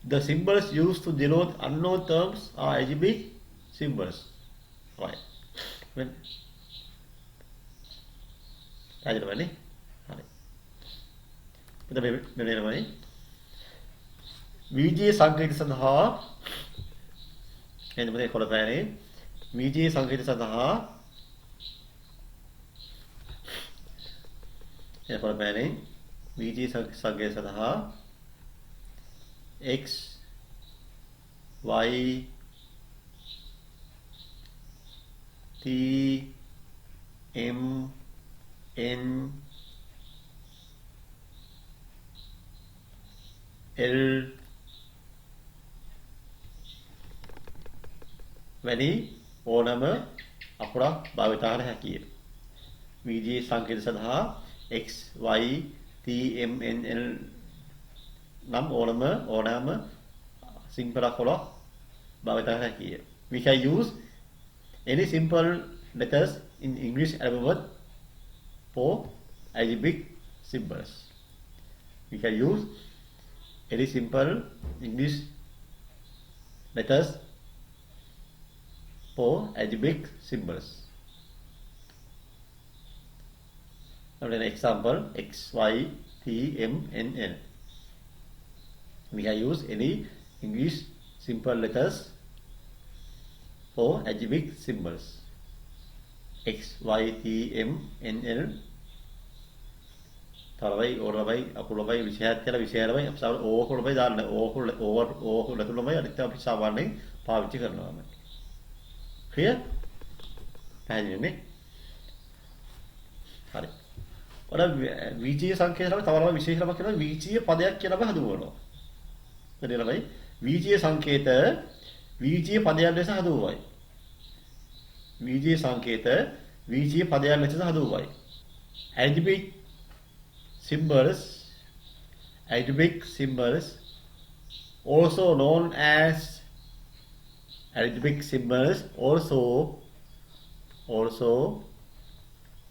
The symbols used to denote unknown terms are algebraic symbols. Right. Right. Right. Right. විජීය සංකේත සඳහා එන්න මොකද කොළපෑනේ විජීය සංකේත සඳහා එන්න කොළපෑනේ විජීය සංකේත සඳහා x y t m n l වැනි ඕනම අකුරක් භාවිත කර හැකිය. විජීය සංකේත සඳහා x y t m n l නම් ඕනම සිම්පල් අකුරක් භාවිත කර හැකිය. We can use any simple letters in English alphabet for algebraic symbols. We can use any simple English letters for algebraic symbols. Now an example x, y, t, m, n, l. We can use any English simple letters for algebraic symbols. x, y, t, m, n, l. තරවයි ඕරවයි අකුලවයි විශේෂයක් කියලා විශේෂවයි අපි සාමාන්‍ය ඕකුලවයි දාන්න ඕකුල තුනමයි අනිත් අපි සාමාන්‍යයෙන් පාවිච්චි කරනවා. Clear? පැහැදිලිනේ? හරි. ඔර විජීය සංකේත තමයි තවම විශේෂ නමක් කියනවා විජීය පදයක් කියලා අපි හඳුන්වනවා. හරියටමයි විජීය සංකේත විජීය පදයක් ලෙස හඳුන්වයි. විජීය සංකේත විජීය පදයක් ලෙස හඳුන්වයි. Algebraic symbols also known as algebraic symbols also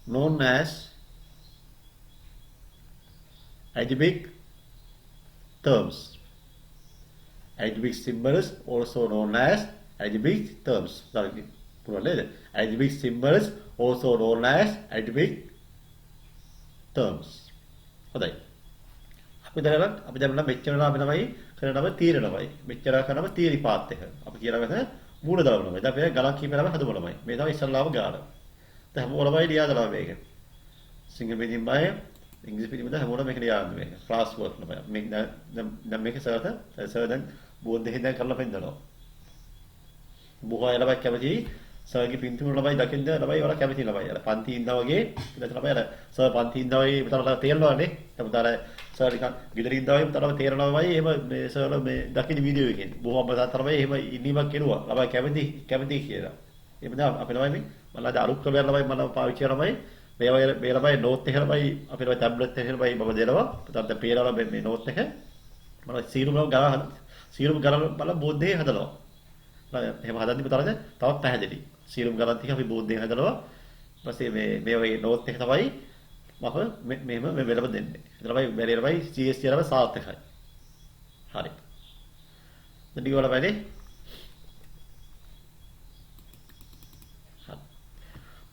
known as algebraic terms. Algebraic symbols also known as algebraic terms. Algebraic symbols also known as algebraic terms. හොඳයි. අපි දැන් මෙච්චර නම් තමයි කරනම තීරණමයි. මෙච්චර කරනම තීරි පාත් එක. අපි කියනවාද මූලධර්මමයි. දැන් අපි ගණන් කීපෙනම හදුවලමයි. මේ තමයි ඉස්සල්ලාම ගාන. දැන් හැමෝටමයි ලියාදලා මේක. සිංගල් මෙදින් බය ඉංග්‍රීසි පිළිබඳ හැමෝටම මේක ලියාන්න මේක. ක්ලාස් වර්ක් නම. මේ දැන් මේක සර් දැන් බෝඩ් දෙකෙන් දැන් කරලා පෙන්නනවා. බොහෝ අය ළමයි කැමති සර්ගේ පින්තූර ළමයි දකින්න ළමයි වල කැමති ළමයි. අර පන්ති ඉඳා වගේ ඉඳලා ළමයි අර සර් පන්ති ඉඳා වගේ විතරලා තේරෙනවානේ. එතකොට අර සර් නිකන් ගෙදර ඉඳා වගේ විතරම තේරෙනවාමයි. එහෙම මේ සර් මේ දකින්න වීඩියෝ එකෙන්. බොහෝ අම්මලාතරමයි එහෙම ඉන්නීමක් කෙරුවා. ළමයි කැමති කියලා. එහෙම දැන් අපේ ළමයි මේ මම අද අලුත් ක්‍රමයක් ළමයි මම පාවිච්චි කරන ළමයි මේ ළමයි නෝට් එක ළමයි අපේ ළමයි ටැබ්ලට් එකේ ළමයි මම දෙනවා. එතකොට දැන් පේනවා මේ නෝට් එක මම සීරුම ගණන් බලලා බෝඩ් එකේ හදනවා. එහෙම හදද්දි පුතාලද තවත් පැහැදිලි. සීරුම් ගණන් ටික අපි බෝඩ් එකේ හදනවා. ඊපස්සේ මේ වගේ නෝට් එක තමයි මම මෙහෙම මේ වෙලම දෙන්නේ. ඒ තමයි බැරිය තමයි GS කියලා සාර්ථකයි. හරි. දැන් ඊගොල්ලෝ බලන්නේ. හරි.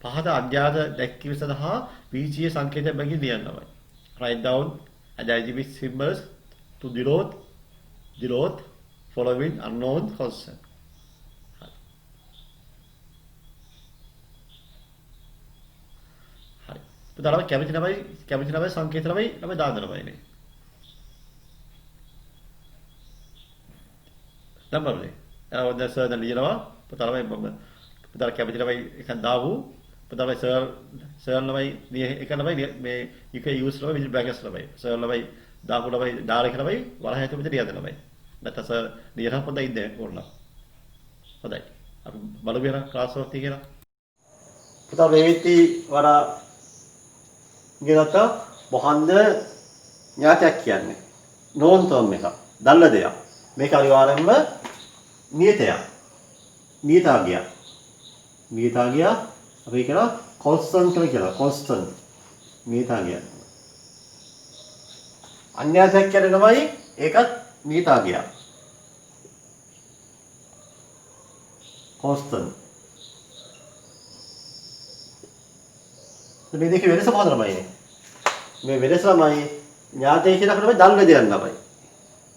පහත අඥාත දැක්වීම සඳහා විජීය සංකේත බැගින් ලියන්නමයි. Write down algebraic symbols to denote following unknown constant. හරි. පුතාලා කැමති ළමයි සංකේත ළමයි දාන්න ළමයිනේ. නම්බරනේ. දැන් සර් දැන් ලියනවා. පුතාලා කැමති ළමයි එකක් දාවු. පුතාලා සර් ළමයි එක ළමයි මේ you can use ළමයි with brackets ළමයි. සර් ළමයි දාපු ළමයි දාලා එක ළමයි වරහය තුමද ලියන්න ළමයි. නැත්නම් සර් ලියනවා පොඩ්ඩක් ඉන්න ඕන. හොඳයි. අපි බලමු එහෙනම් ක්ලාස් වර්ක් එක කියලා. පුතාලා මේ විත්ති වඩා ඉගෙනගත්තා මොකන්ද ඥාතයක් කියන්නේ? known term එක. දන්න දෙයක්. මේක අනිවාර්යයෙන්ම නියතයක්. නියතාගිය අපි කියනවා constant කියලා. constant නියතාගිය. අඥාතයක් කියන්නේ තමයි ඒකත් නියතාගිය. constant. මේ දෙකේ වෙනස මොකක්ද ළමයි? මේ වෙනස ළමයි ඥාතය කියලා කරන්නේ දන්න දෙයක් ළමයි.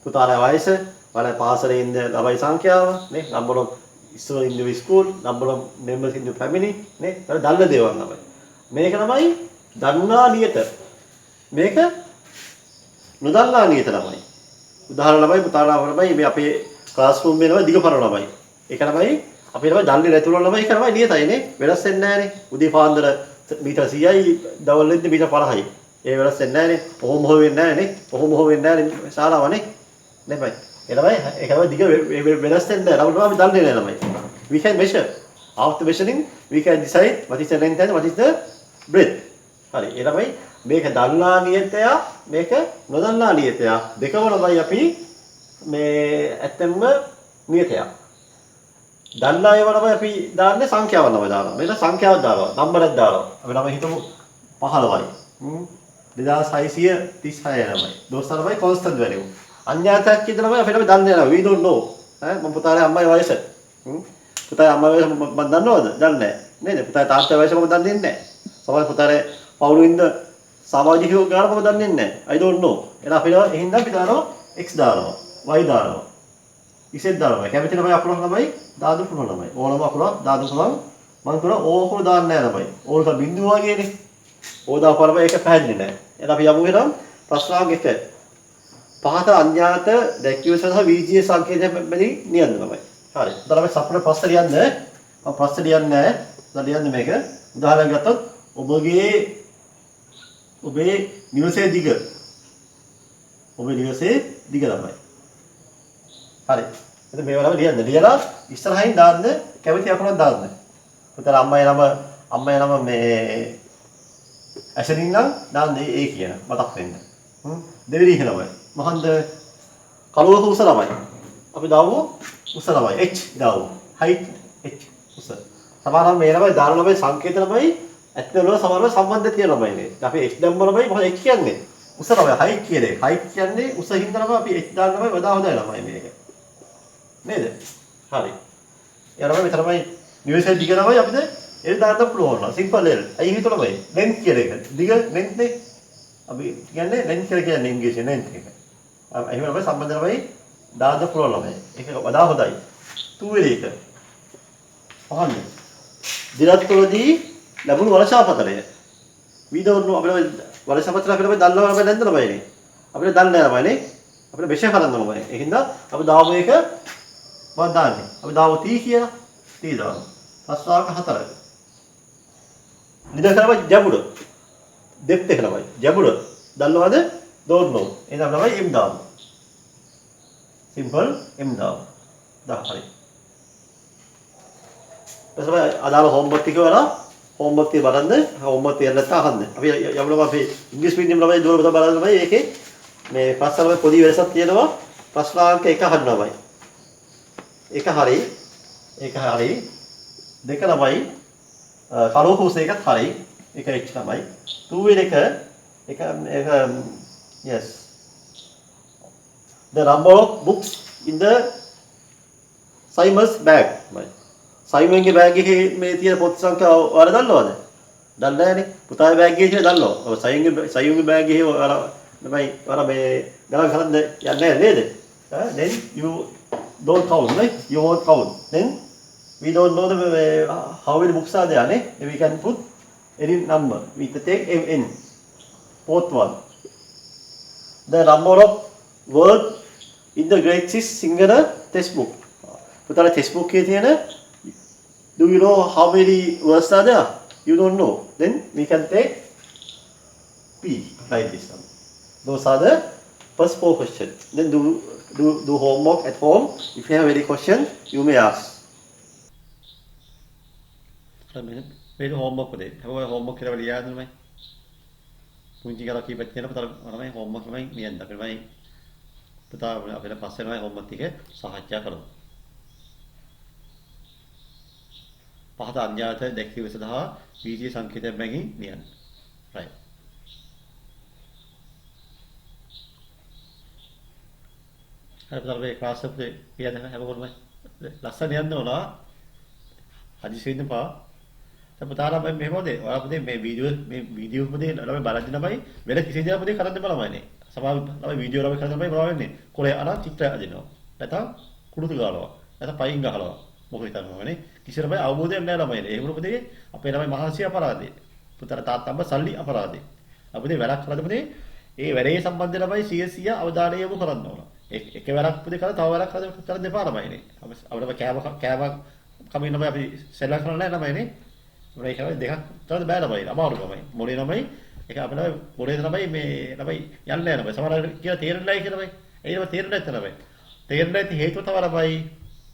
පුතාලා වයස, වල පාසලේ ඉන්න ළමයි සංඛ්‍යාව, නේ? number of students in the school, number of members in the family, නේ? ඒක දන්න දේවල් ළමයි. මේක ළමයි දන්නා නියත. මේක නොදන්නා නියත ළමයි. උදාහරණ ළමයි පුතාලා ළමයි මේ අපේ ක්ලාස් රූම් එකේ දිගපර ළමයි. ඒක ළමයි අපේ ළමයි දන්නේ නැතුව ළමයි ඒක ළමයි නියතයි නේ. වෙනස් වෙන්නේ නැහනේ. උදේ පාන්දර මීටර 100යි දවල් වෙද්දි මීටර 50යි. ඒ වෙනස් වෙන්නේ නැහනේ. ඔහොම වෙන්නේ නැහනේ. ඔහොම වෙන්නේ නැහනේ ශාලාවනේ. නේ බයි. ඒ ළමයි ඒක ළමයි දිග වෙනස් වෙන්නේ නැහැ. ළමයි දන්නේ නැහැ ළමයි. We can measure. After measuring we can decide what is the length and what is the breadth. හරි. ඒ ළමයි මේක දන්නා නියතය මේක නොදන්නා නියතය දෙකම ළමයි අපි මේ ඇත්තම නියතයක්. දන්නා ඒවා ළමයි අපි දාන්නේ සංඛ්‍යාවක් ළමයි දානවා. මේක සංඛ්‍යාවක් දානවා. නම්බරයක් දානවා. අපි ළමයි හිතමු 15යි. 2636 ළමයි. දොස්තර ළමයි constant value. අඥාතයක් කියන ළමයි අපි ළමයි දන්නේ නැහැ. We don't know. මම පුතාගේ අම්මගේ වයස. පුතාගේ අම්මගේ වයස මම දන්නවද? දන්නේ නැහැ. නේද? පුතාගේ තාත්තගේ වයස මම දන්නේ නැහැ. සමහර පුතාගේ පවුලේ ඉන්න සමාජිකයෝ ගාන මම දන්නේ නැහැ. I don't know. එහෙනම් අපි දානවා x දානවා. y දානවා. ඉසෙත් දානවා. කැමති ළමයි අපුලක් ළමයි දාන්න පුළුවන් ළමයි. ඕනම අපුලක් දාන්න පුළුවන්. මම කරා ඕක දාන්න නැහැ ළමයි. ඕක බිඳුව වගේනේ. ඕක දාපුවම ඒක පැහැදිලි නැහැ. එහෙනම් අපි යමු එහෙනම් ප්‍රශ්නාංග 1. පහත අඥාත දැක්විය සහ VGS සංකේතය බැරි නියන්න ළමයි. හරි. දැන් අපි සප්පර ප්‍රශ්න ලියන්න. මම ප්‍රශ්න ලියන්නේ නැහැ. දැන් ලියන්නේ මේක. උදාහරණයක් ගත්තොත් ඔබේ නිවසේ දිග. ඔබේ නිවසේ දිග ළමයි. හරි. එතකොට මේවා ළමයි ලියන්න. ලියලා ඉස්සරහින් දාන්න කැමති අකුරක් දාන්න. පුතලා අම්මගේ නම මේ ඇසෙනින් නම් දාන්න ඒ කියන මතක් වෙන්න. දෙවෙනි එක ළමයි. මොකන්ද? කලුවක උස ළමයි. අපි දාමු උස ළමයි. h දාමු. height h උස. සමහරවල් මේ ළමයි දාන ළමයි සංකේත ළමයි ඇත්තටම සමහරවල් සම්බන්ධ තියෙන ළමයි නේ. අපි h දැම්ම ළමයි මොකද h කියන්නේ? උස ළමයි height කියන්නේ. height කියන්නේ උස හින්දා ළමයි අපි h දාන ළමයි වඩා හොඳයි ළමයි මේක. නේද? හරි. ඒ ළමයි මෙතනමයි නිවසේ දිග ළමයි අපිට L දාන්න පුළුවන්. Simple L. අයි හිත ළමයි. length කියන එක. දිග length නේ. අපි කියන්නේ length කියලා කියන්නේ ඉංග්‍රීසියෙන් length එක. එහෙම ළමයි සම්බන්ධ ළමයි දාන්න පුළුවන් ළමයි. ඒක වඩා හොඳයි. තුන්වෙනි එක. අහන්නේ. දිනත්වලදී ලැබුණු වර්ෂාපතනය. වීඩියෝ අපිට වර්ෂාපතන අපිට දන්නවා අපි නැද්ද ළමයිනේ. අපිට දන්නේ නැහැ ළමයිනේ. අපිට මෙෂර් කරන්න ඕනේ. ඒකින්ද අපි දාමු එක මම දාන්නේ. අපි දාමු T කියලා. T දාමු. ප්‍රශ්නාංක 4. නිදර්ශනම ජඹුඩ. depth එක ළමයි. ජඹුඩ. දන්නවද? don't know. එහෙනම් ළමයි M දාමු. simple M දාමු. හරි. ඊපස්සේ අදාළ homework ටික වල homework ටික බලන්න. homework ටික නැත්නම් අහන්න. අපි යමුලම අපි ඉංග්‍රීසි මීඩියම් ළමයි දුර බලන්න ළමයි ඒකේ මේ ප්‍රශ්න වල පොඩි වෙනසක් තියෙනවා. ප්‍රශ්නාංක 1 අහන්න ළමයි. එක හරි. දෙක ළමයි කලෝ හුස් එකත් හරි. එක h ළමයි. 2 වෙන එක yes. The number of books in the Simon's bag. සයිමන්ගේ බෑග් එකේ මේ තියෙන පොත් සංඛ්‍යාව ඔයාලා දන්නවද? දන්නේ නැහනේ. පුතාගේ බෑග් එකේ කියලා දන්නවා. ඔය සයිමන්ගේ බෑග් එකේ ඔයාලා තමයි අර මේ ගණන් කරන්න යන්නේ නේද? Then you don't count, right? You won't count. Then we don't know how many books are there, right? Then we can put any number. We take mn. Fourth one. The number of words in the grade 6 singular textbook. පුතාලා textbook එකේ තියෙන do you know how many words are there? You don't know. Then we can take P like this one. Those are the first 4 questions. Then do homework at home. If you have any question, you may ask. මේ homework උදේ. හැබැයි homework කියලා ලියාගෙන තමයි. පුංචි කරලා කීපෙත් තියෙන පුතාලා තමයි homework තමයි ලියන්න. අපිටමයි පුතා අපිට පස්සේ තමයි homework ටික සාකච්ඡා කරමු. පහත අඥාත දැක්වීම සඳහා වීර්ය සංකේතයක් බැගින් ලියන්න. right. හරි පුතාලා මේ ක්ලාස් එකේ කියන්න හැමෝටම ලස්සන යන්න ඕන. හදිසි වෙන්න පා. දැන් පුතාලා මම මෙහෙමද? ඔයාලා පුතේ මේ වීඩියෝ පුතේ ළමයි බලන්න තමයි වෙන කිසි දෙයක් පුතේ කරන්න බලමයිනේ. සමහර ළමයි වීඩියෝ ළමයි කරන්න තමයි බලව වෙන්නේ. කොලේ අර චිත්‍ර අදිනවා. නැත්නම් කුඩුතු ගානවා. නැත්නම් පයින් ගහනවා. මොකද හිතන්නවනේ. කිසි ළමයි අවබෝධයක් නැහැ ළමයිනේ. ඒ වුණ පුතේ අපේ ළමයි මහන්සි අපරාධේ. පුතාලා තාත්තම්ම සල්ලි අපරාධේ. අපුතේ වැඩක් කරලා පුතේ ඒ වැඩේ සම්බන්ධ ළමයි 100 අවධානය යොමු කරන්න ඕන. එක වැඩක් පුතේ කරලා තව වැඩක් කරන්න දෙපා ළමයිනේ. අපිට කෑම කමින් ළමයි අපි සෙල්ලම් කරන්න නැහැ ළමයිනේ. මොලේ කරලා දෙකක් තමයි බෑ ළමයි. අමාරු ළමයි. මොලේ ළමයි ඒක අපිට මොලේ ළමයි මේ ළමයි යන්නේ නැහැ ළමයි. සමහර කියලා තේරෙන්නේ නැහැ කියලා ළමයි. ඒකම තේරෙන්නේ නැත්නම් ළමයි. තේරෙන්නේ නැති හේතුව තමයි ළමයි.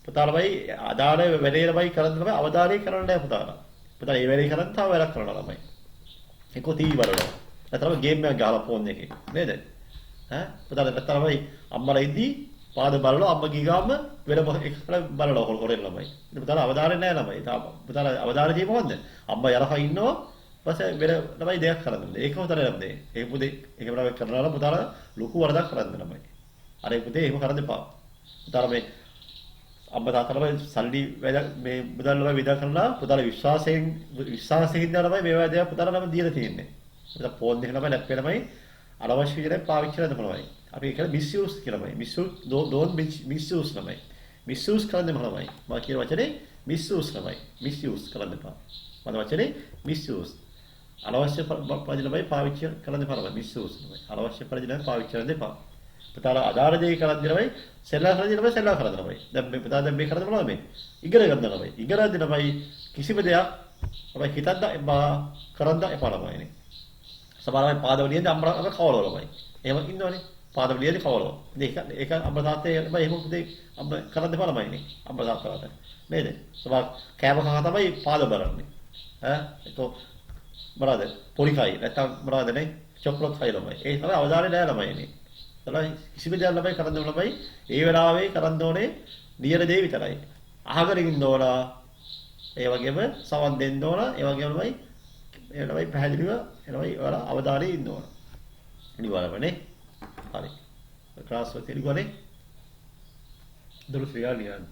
පුතාලා ළමයි අදාළ වැඩේ ළමයි කරන්න ළමයි අවධානය කරන්න නැහැ පුතාලා. පුතාලා මේ වැඩේ කරන් තව වැඩක් කරනවා ළමයි. ඒකෝ ටීවී බලනවා. නැත්නම් ගේම් එකක් ගහලා ෆෝන් එකේ. නේද? පුතාලා නැත්නම් ළමයි අම්මලා ඉද්දී පාද බලනවා අම්ම ගිගාම වෙන එකකට බලනවා හොරෙන් ළමයි. ඉතින් පුතාලා අවධානය නැහැ ළමයි. පුතාලා අවධානය තියෙන්නේ මොකද්ද? අම්මා යරහා ඉන්නවා. ඊපස්සේ වෙන ළමයි දෙයක් කරන්නේ. ඒකම තමයි ළමයි. ඒක පුතේ ඒකම ළමයි කරනවා නම් පුතාලා ලොකු වරදක් කරන්නේ ළමයි. අර ඒ පුතේ එහෙම කරන්න එපා. පුතාලා මේ අම්මා තාත්තා ළමයි සල්ලි මේ මුදල් ළමයි විදා කරනවා. පුතාලා විශ්වාසයෙන් ඉඳලා ළමයි මේ වගේ දේවල් පුතාලා ළමයි දීලා තියෙන්නේ. පුතා ෆෝන් එක ළමයි ලැප් එක ළමයි අනවශ්‍ය විදිහට පාවිච්චි කරන්න පුළුවන්. අපි ඒක මිස්යූස් කියලා ළමයි. don't misuse ළමයි. misuse කරන්නේ මොනවයි? මම කියන වචනේ misuse ළමයි. misuse කරන්න එපා. මම වචනේ misuse. අනවශ්‍ය පරිදි ළමයි පාවිච්චි කරන්න එපා ළමයි. misuse ළමයි. අනවශ්‍ය පරිදි ළමයි පාවිච්චි කරන්න එපා. පුතාලා අදාළ දේ කරද්දී ළමයි සෙල්ලම් කරද්දී ළමයි සෙල්ලම් කරන්න ළමයි. දැන් මේ පුතා දැන් මේ කරන්න මොනවද මේ? ඉගෙන ගන්න ළමයි. ඉගෙනද්දී ළමයි කිසිම දෙයක් ළමයි හිතන්න එපා කරන්න එපා ළමයිනේ. සමහරවල් පාදවලියදී අම්මලා කවලව ළමයි. එහෙම ඉන්නවනේ. පාදවලියදී කවලව. ඒක අම්මලා තාත්තේ ළමයි එහෙම පුතේ අම්ම කරන්න එපා ළමයිනේ. අම්මලා තාත්තලාට. නේද? සමහර කෑම කහා තමයි පාද බලන්නේ. ඒක මොනවාද? පොඩි කයි නැත්තම් මොනවාද නේ? චොක්ලට් කයි ළමයි. ඒ තමයි අවධානය නැහැ ළමයිනේ. තමයි කිසිම දෙයක් ළමයි කරන්න ඕන ළමයි ඒ වෙලාවේ කරන්න ඕනේ නියර දේ විතරයි. අහගෙන ඉන්න ඕන. ඒ වගේම සවන් දෙන්න ඕන. ඒ වගේම ළමයි පැහැදිලිව ළමයි ඔයාලා අවධානයේ ඉන්න ඕන. අනිවාර්යයෙන්නේ. හරි. ක්ලාස් එක තිරිගොනේ. දරුස් රියාලියන්.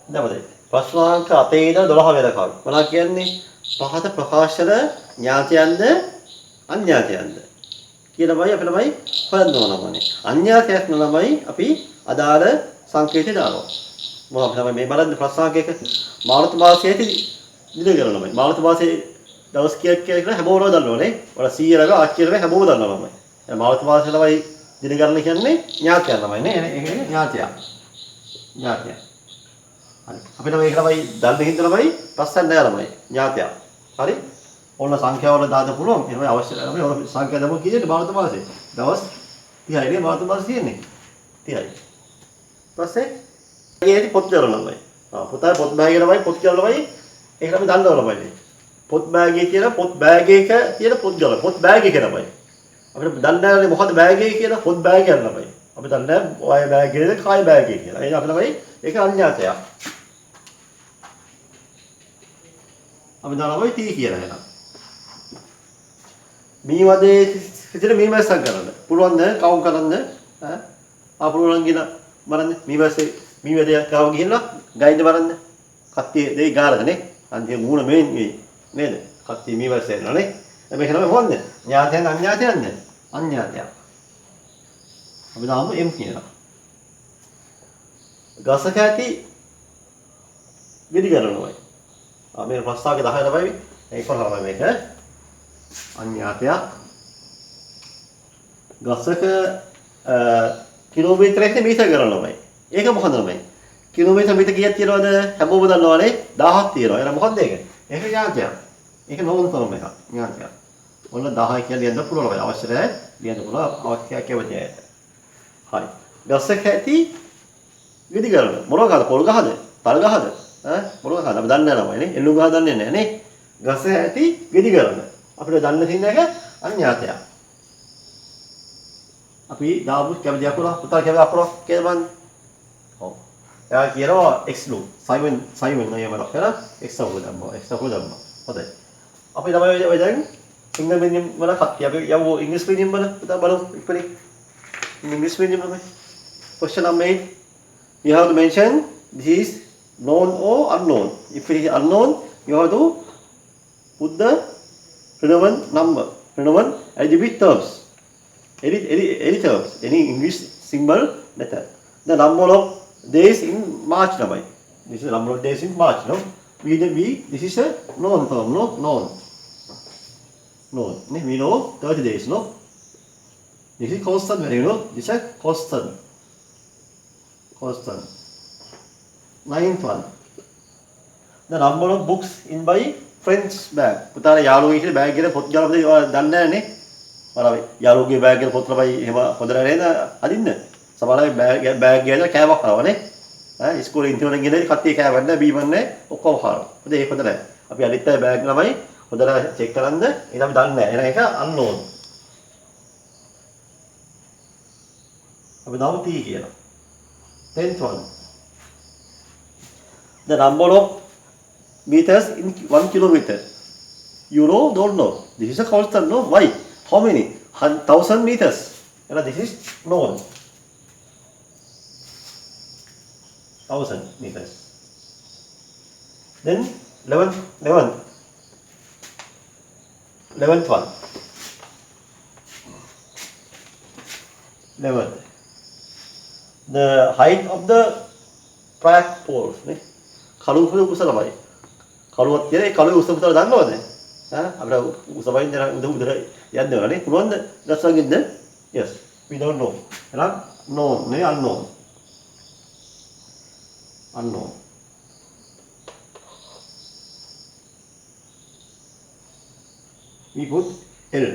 නේද? ප්‍රශ්නාංක 8 ඉඳලා 12 වෙනකම්. මොනවා කියන්නේ? පහත ප්‍රකාශන ඥාතයන්ද අඥාතයන්ද කියලාමයි අපි ළමයි හොයන්න ඕනමනේ. අඥාතයක් ළමයි අපි අදාළ සංකේතය දානවා. මොකක්ද ළමයි මේ බලන්න ප්‍රශ්නාංකයක මාර්තු මාසයේදී දින ගණන ළමයි. මාර්තු මාසයේ දවස් කීයක් කියලා හැමෝම දන්නවනේ. වල 100 ළමයි ආච්චි ළමයි හැමෝම දන්නවා ළමයි. දැන් මාර්තු මාසයේ ළමයි දින ගණන කියන්නේ ඥාතයන් ළමයි නේ. ඒක ඥාතය. ඥාතය. හරි. අපිට මේක ළමයි දන්න හින්දා ළමයි ප්‍රශ්න නැහැ ළමයි. ඥාතය. හරි. ඕන සංඛ්‍යාවල දාන්න පුළුවන්. එහෙනම් අවශ්‍ය ළමයි ඕන සංඛ්‍යා දමු කියන්නේ මාර්තු මාසයේ. දවස් 30යි නේ මාර්තු මාසයේ තියෙන්නේ. 30යි. ඊපස්සේ ඒකේ පොත් කරන ළමයි. පුතා පොත් බෑග් ළමයි පොත් කරන ළමයි ඒක අපි දන්නව ළමයි. පොත් බෑග් එක කියලා පොත් බෑග් එක කියලා පොත් ගල. පොත් බෑග් එක ළමයි. අපිට දන්නේ නැහැ මොකද්ද බෑග් එක කියලා පොත් බෑග් එක ළමයි. අපි දන්නේ නැහැ ඔය බෑග් එකද කායි බෑග් එක කියලා. ඒක අපි ළමයි ඒක අඥාතයක්. අපි දානවා T කියලා එහෙනම්. මේ වදේ විතර මේ මැස්සක් කරන්න. පුළුවන් ද කවුම් කරන්න? පුළුවන් කියන බලන්න මේ මැස්සේ මේ වදේ කව ගිහින්ලා ගයින්ද බලන්න. කට්ටිය දෙයි ගාලකනේ. අන්තිම මූණ මේ නේද? කට්ටිය මේ මැස්සේ යනවානේ. මේක තමයි මොකන්ද? ඥාතයන් අඥාතයන්ද? අඤ්ඤාතයක්. අපි දාමු M කියලා. ගසක ඇති විදිකරණමයි. මේ ප්‍රස්තාවක 10 තමයි ඒක කරනවා මේක. අඤ්ඤාතයක්. ගසක කිලෝමීටරයකට මීටර ගණනමයි. ඒක මොකද ළමයි? කිලෝමීටර මීටර කීයක් තියනවද? හැමෝම දන්නවනේ 1000ක් තියෙනවා. එහෙනම් මොකක්ද ඒක? ඒක ඥාතයක්. ඒක නෝන් තරම් එකක්. ඥාතයක්. ඔන්න 10 කියලා ලියන්න පුළුවන් වෙයි. අවශ්‍ය නැහැ. ලියන්න පුළුවන්. අවශ්‍ය කැමති අය. හරි. ගසක ඇති විදිකරණ. මොනවාද? පොල් ගහද? තල් ගහද? මොනවාද? අපි දන්නේ නැහැ ළමයි නේ. එළු ගහ දන්නේ නැහැ නේ. ගස ඇති විදිකරණ. අපිට දන්න තියෙන එක අඥාතයක්. අපි දාමු කැමති අකුර පුතා කැමති අකුර කියලා බලන්න. ඔව්. එයා කියනවා x ලු. සයිමන් නයම ලක්කන x අකුර දැම්මා. x අකුර දැම්මා. හොඳයි. අපි තමයි ඔය දැන් සිංගල් මීඩියම් වල කට්ටිය අපි යවෝ ඉංග්‍රීසි මීඩියම් වල පුතා බලමු ඉතින්. ඉංග්‍රීසි මීඩියම් වල question number 8 you have to mention this is known or unknown. If it is unknown you have to put the relevant number, relevant algebraic terms. Any terms, any English symbol letter. The number of days in March number. This is the number of days in March, no? This is a known term, no? Known. We know 30 days, no? This is constant value, no? This is a constant. Constant. 9th one. The number of books in my friend's bag. පුතාලා යාළුවෝ කියලා bag එකේ පොත් ගාලා දන්නේ නැහැ නේ. මම යාළුවෝගේ බෑග් එකේ පොත් ළමයි එහෙම හොඳ නැහැ නේද අදින්න. සමහරවල් බෑග් ගෑලා කෑවක් කරනවා නේ. ඉස්කෝලේ ඉන්ටර්නෙට් ගෙනදී කට්ටිය කෑවන්නේ බීමන්නේ ඔක්කොම කරනවා. හොඳ ඒක හොඳ නැහැ. අපි අනිත් අය බෑග් ළමයි හොඳට චෙක් කරන්න. ඒක අපි දන්නේ නැහැ. එහෙනම් ඒක unknown. අපි දාමු T කියලා. 10th one. The number of meters in 1 kilometer. You know, don't know. This is a constant, no? Why? How many? 1000 meters. And this is known. 1000 meters. Then 11th one. 11th. The height of the track poles. කළුව උස ළමයි. කළුවක් කියලා ඒ කළුවේ උස පුතලා දන්නවද? අපිට උස වයින් යන උදේ යන්න ඕනේ. පුළුවන්ද? ගස්සගින්ද? Yes. We don't know. එහෙනම් no නේ unknown. Unknown. We put L.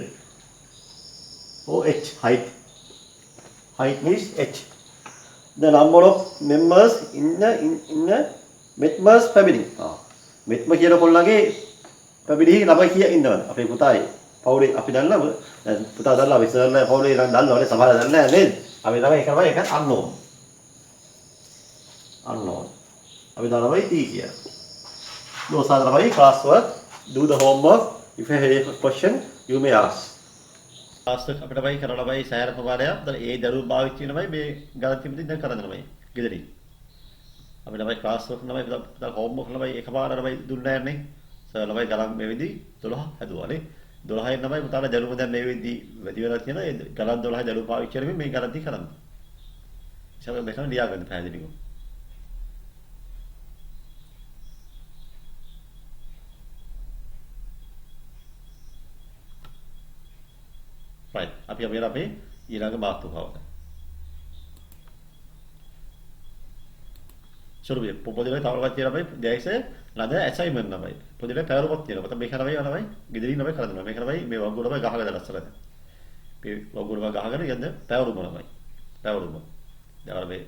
Or H. Height. Height means H. The number of members in the මෙත්මස් family. මෙත්ම කියන කොල්ලගේ family එකේ ළමයි කීයක් ඉන්නවද? අපේ පුතායි පවුලේ අපි දන්නා පුතා දන්නා විසරලා පවුලේ නම් දන්නවනේ සමහර දන්නේ නැහැ නේද? අපි ළමයි එක ළමයි එක unknown. Unknown. අපි ළමයි T කියලා. Those are ළමයි class work. Do the homework. If you have a question you may ask. class work අපිට බයි කරලා බයි සෑහෙන ප්‍රමාණයක්. ඒ දරුවෝ භාවිත වෙන බයි මේ ගණිතෙදි දැන් කරන්න ළමයි. ගෙදරින්. අපි ළමයි ක්ලාස් වර්ක් ළමයි පුතා හෝම්වර්ක් ළමයි එකපාර ළමයි දුන්නේ නැහැ නේ. සර් ළමයි ගණන් මේ විදි 12 හැදුවානේ. 12 ළමයි පුතාලා දැනුම දැන් මේ විදි වැඩි වෙලා තියෙනවා. ඒ ගණන් 12 දැනුම පාවිච්චි කරමින් මේ ගණන් දී කරන්න. ඉතින් මේක ලියා ගන්න පැහැදිලිව. right. අපි අපේ ඊළඟ මාතෘකාවට Suruh pokoknya tahu kan tiada baik, dia ise nada assignment nama baik. Pokoknya pair buat tiada, tapi mereka nama baik mana baik, gede nama baik kerana mereka nama baik, me wagu nama baik gahaga dalam serat. Wagu nama gahaga ni kan pair rumah nama baik, pair rumah. Jangan baik,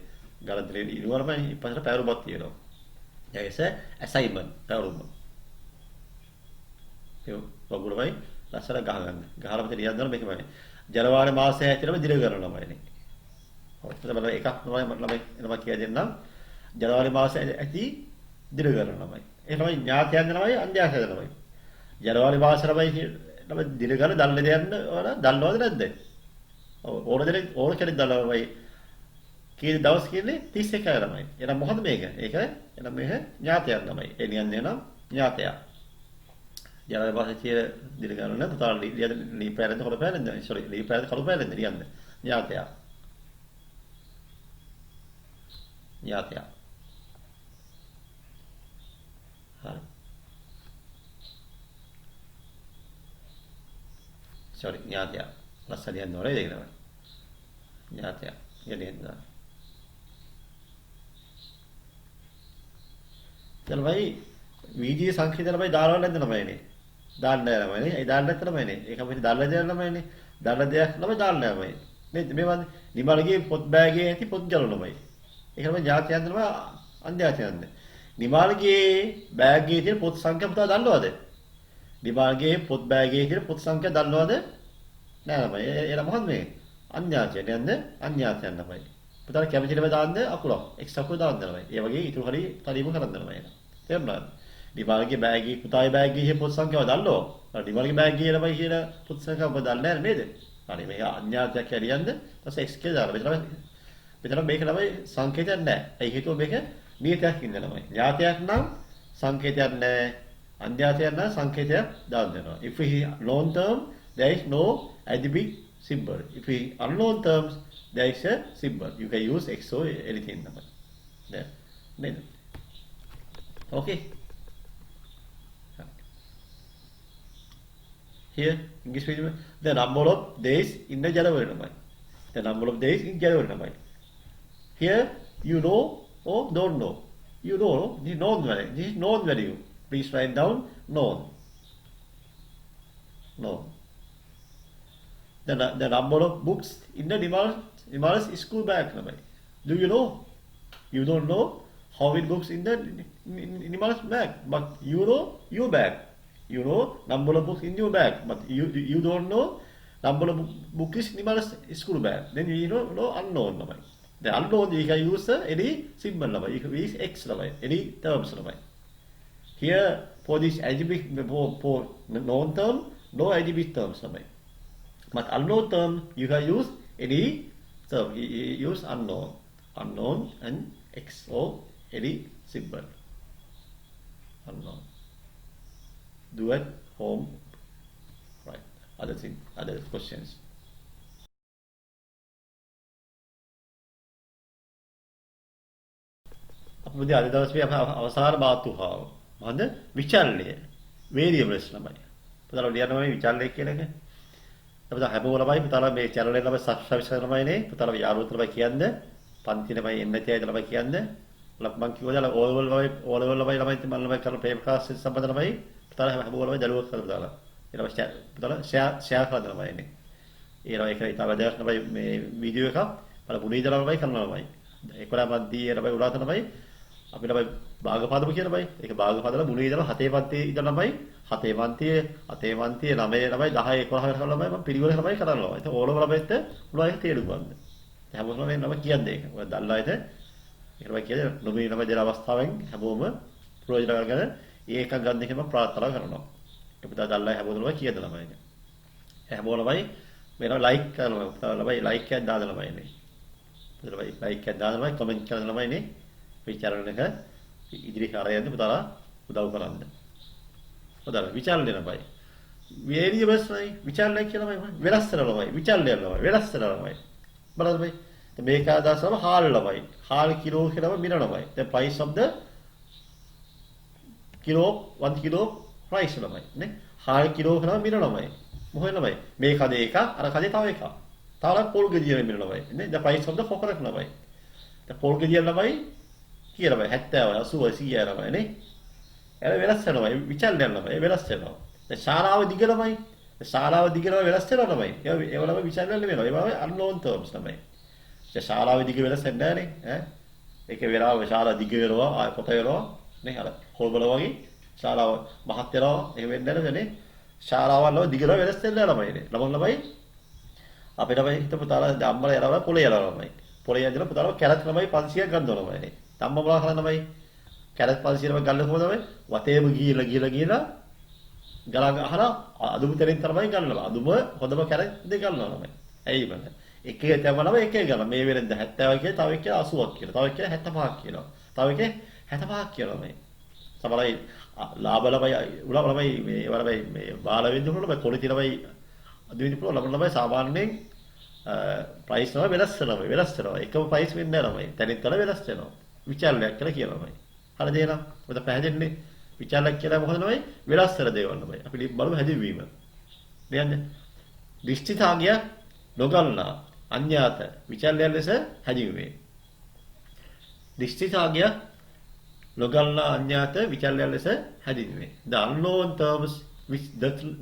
galan teri ini rumah baik, pasal pair buat tiada. Dia ise assignment, pair rumah. Wagu nama baik, dalam serat gahaga, gahaga macam dia dalam mereka baik. Januari masa tiada baik direct kerana nama baik ni. Kita berada ekak nama baik, nama kia je nama. ජනවාරි මාසයේ ඇති දිරගන්න ළමයි. ඒ ළමයි ඥාතියන් ළමයි අන්‍යයන් ළමයි. ජනවාරි මාසයේ ළමයි දිරගන්න දල්ලේ දෙන්න ඕන දන්නවද නැද්ද? ඕන දෙනෙක් ඕන කෙනෙක් දල්ලවයි. කී දවස් කියන්නේ 31 ළමයි. එහෙනම් මොකද මේක? ඒක එහෙනම් මේක ඥාතියන් ළමයි. ඒ කියන්නේ නම් ඥාතයා. යාළුවා පස්සේ දින ගන්න පුතාලා ලී පැරෙන්ද කොළ පැරෙන්ද sorry ලී පැරෙන්ද කළු පැරෙන්ද ලියන්න ඥාතයා හරි sorry ඥාතයා ලස්සන ලියන්න ඕනේ ඒක තමයි ඥාතයා ලියන්න चल भाई वीडियो සංකේතය ළමයි දාලා නැද්ද ළමයිනේ දාන්න නැහැ ළමයිනේ ඒ දාන්න නැත්නම් ළමයිනේ ඒක අපිට දාලා දෙන්න ළමයිනේ දාලා දෙයක් ළමයි දාන්න නැහැ ළමයි නේද මේ වන්ද නිමල්ගේ පොත් බෑගේ ඇති පොත් ගලන ළමයි ඒක ළමයි ජාතියක් ළමයි අන්ධයාතියක්ද නිමල්ගේ බෑගේ තියෙන පොත් සංඛ්‍යා පුතා දන්නවද නිමල්ගේ පොත් බෑගේ තියෙන පොත් සංඛ්‍යා දන්නවද නෑ ළමයි ඒ මොකක්ද මේ අන්ධයාතිය නේද අන්ධයාතියක් ළමයි පුතා කැමති ළමයි දාන්න අකුලක් එක්ස් අකුල දාන්න ළමයි ඒ වගේ ඉතුරු හරි තරීම කරන්න ළමයි තේරුණාද? දිවාලගේ බෑග් පුතාගේ බෑග් එකේ පොත් සංඛ්‍යාව දන්නෝ? දිවාලගේ බෑග් එකේ ළමයි කියන පොත් සංඛ්‍යාව ඔබ දන්නේ නැහැ නේද? හරි මේක අඥාතයක් කියලියන්ද? ඊපස්සේ x කියලා දාලා මෙතන මේක ළමයි සංකේතයක් නැහැ. ඒ හේතුව මේක නියතයක් ඉන්න ළමයි. ඥාතයක් නම් සංකේතයක් නැහැ. අඥාතයක් නම් සංකේතයක් දාන්න දෙනවා. If we known term there is no adjective symbol. If we unknown terms there is a symbol. You can use x or anything ළමයි. නේද? Okay. Here, English medium, the number of days in the January number. The number of days in January number. Here, you know or don't know. You know, this is known value. This is known value. Please write down known. Known. The number of books in the Nimal's school bag number. Do you know? You don't know how many books in the Nimal's bag, but you know your bag. You know number of books in your bag, but you don't know number of books in Nimal's school bag. Then you know unknown number. The unknown you can use any symbol number. You can use x number, any terms number. Here for this algebraic for known term, no algebraic terms number. But unknown term you can use any term. You use unknown and x or any symbol. Unknown. Do at home. Right. Other questions. අපේ අද දවසේ අපි අවසාන මාතෘකාව මොකද විචල්ය variables ළමයි. පුතාලා ලියනවා මේ විචල්ය කියන එක. අපිට හැමෝම ළමයි පුතාලා මේ channel එක ළමයි subscribe කරනමයිනේ. පුතාලා යාළුවෝ ළමයි කියන්නේ පන්ති ළමයි එන්නේ නැති අය ළමයි කියන්නේ. මම කිව්වා ඕල් ලෙවල් ළමයි මම ළමයි කරන පේපර් ක්ලාස් සම්බන්ධ ළමයි පුතාලා හැමෝම ළමයි දරුවෝ කරලා පුතාලා. ඊට පස්සේ පුතාලා ෂෙයා කරලා ළමයි ඉන්නේ. ඒ ළමයි කරේ ඊට වැඩක් ළමයි මේ වීඩියෝ එකක් බලලා පුණීද ළමයි කරනවා ළමයි. 11 මන්දී ළමයි උලාත ළමයි අපි ළමයි භාගපදම කියන ළමයි. ඒක භාගපදල මුලේ ඉඳලා 7 පන්තියේ ඉඳලා ළමයි 7 පන්තියේ 9 ළමයි 10 11 කරන ළමයි මම පිළිවෙල ළමයි කරනවා. ඒක ඕලම ළමයිත් මුලා ඒක තේරුම් ගන්න. හැමෝම ළමයි කියන්නේ ඒක. ඔය දල්ලා ඉත ඒක ළමයි කියන්නේ නොමි ළමයි දෙන අවස්ථාවෙන් හැමෝම ප්‍රයෝජන ගන්න ඒක ගන්න එක මම ප්‍රාර්ථනා කරනවා. ඒක පුතා දල්ලා හැමෝම ළමයි කියන ළමයි. හැමෝම ළමයි මේන ලයික් කරනවා. ළමයි ලයික් එකක් දාන ළමයි ඉන්නේ. ළමයි ලයික් එකක් දාන ළමයි කමෙන්ට් කරන ළමයි ඉන්නේ. විචාරණ එක ඉදිරි කාර්යයන්ට පුතාලා උදව් කරන්න. පුතාලා විචාරණ දෙනපයි. වේරියබල්ස් නයි විචාරණය කියලාමයි වෙනස් කරනවාමයි විචාරණය කරනවාමයි වෙනස් කරනවාමයි. බලන්න බයි. මේක අදසම හාල් ළමයි. හාල් kilo කියලාම මිනනවාමයි. The price of the kilo 1 kilo price ළමයි නේ. හාල් කිලෝ කරනවා මිනනවාමයි. මොකද ළමයි මේ කඩේ එක අර කඩේ තව එකක්. තවලක් පොල් ගෙඩිය මිනනවාමයි නේ. The price of the coconut ළමයි. The පොල් ගෙඩිය ළමයි කියලා බයි 70 80 100 ළමයි නේ. ඒක වෙනස් වෙනවා. විචාරණය ළමයි වෙනස් වෙනවා. දැන් ශාලාව දිග ළමයි. ශාලාව දිග ළමයි වෙනස් වෙනවා ළමයි. ඒ ළමයි විචාරණය වෙනවා. ඒ ළමයි unknown terms ළමයි. ඒ ශාලාව දිග වෙනස් වෙන්නේ නැහැ නේ. ඒක වෙලාව ශාලාව දිග වෙනවා ආය පොත වෙනවා නේ. අර කොල්බල වගේ ශාලාව මහත් වෙනවා. ඒක වෙන්නේ නැහැ නේ. ශාලාවල් වල දිග වෙනස් වෙන්නේ නැහැ ළමයි නේ. ළමයි අපේ ළමයි හිටපු තාලා අම්මලා යනවා පොලේ යනවා ළමයි. පොලේ යනදලා පුතාලා කැරට් ළමයි 500ක් ගන්න ඕන ළමයි නේ. අම්ම මොනවා කරන්නමයි කැරට් 500ක් ගන්න කොහොමද ළමයි? වතේම ගිහලා ගලා අහලා අදුම තැනින් තමයි ගන්නවා. අදුම හොඳම කැරට් දෙක ගන්නවා ළමයි. ඇයි මම? එක එක තැම ළමයි එක එක ගන්නවා. මේ වෙලෙන්ද 70ක් කියලා, තව එක 80ක් කියලා, තව එක 75ක් කියනවා. තව එක 65ක් කියලා ළමයි. සමහරයි ලාභ ළමයි උලා ළමයි මේ වලමයි මේ බාල වෙන්න උනොත් ළමයි කොලිති ළමයි අදින්න පුළුවන් ළමයි සාමාන්‍යයෙන් ප්‍රයිස් තමයි වෙනස් වෙනවා. එකම ප්‍රයිස් වෙන්නේ නැහැ ළමයි. තැනින් තැන වෙනස් වෙනවා. විචාරණයක් කියලා කියනවා ළමයි. හරිද එහෙනම්? ඔබට පැහැදිලිනේ. විචාරණයක් කියලා මොකද ළමයි? වෙනස් වෙන දේවල් ළමයි. අපි බලමු හැදින්වීම. නේද? දිෂ්ඨිතාගය නොගන්නා අඤ්ඤාත විචාරණය ලෙස හැදින්වේ. දිෂ්ඨිතාගය නොගන්නා අඤ්ඤාත විචාරණය ලෙස හැදින්වේ. The unknown terms which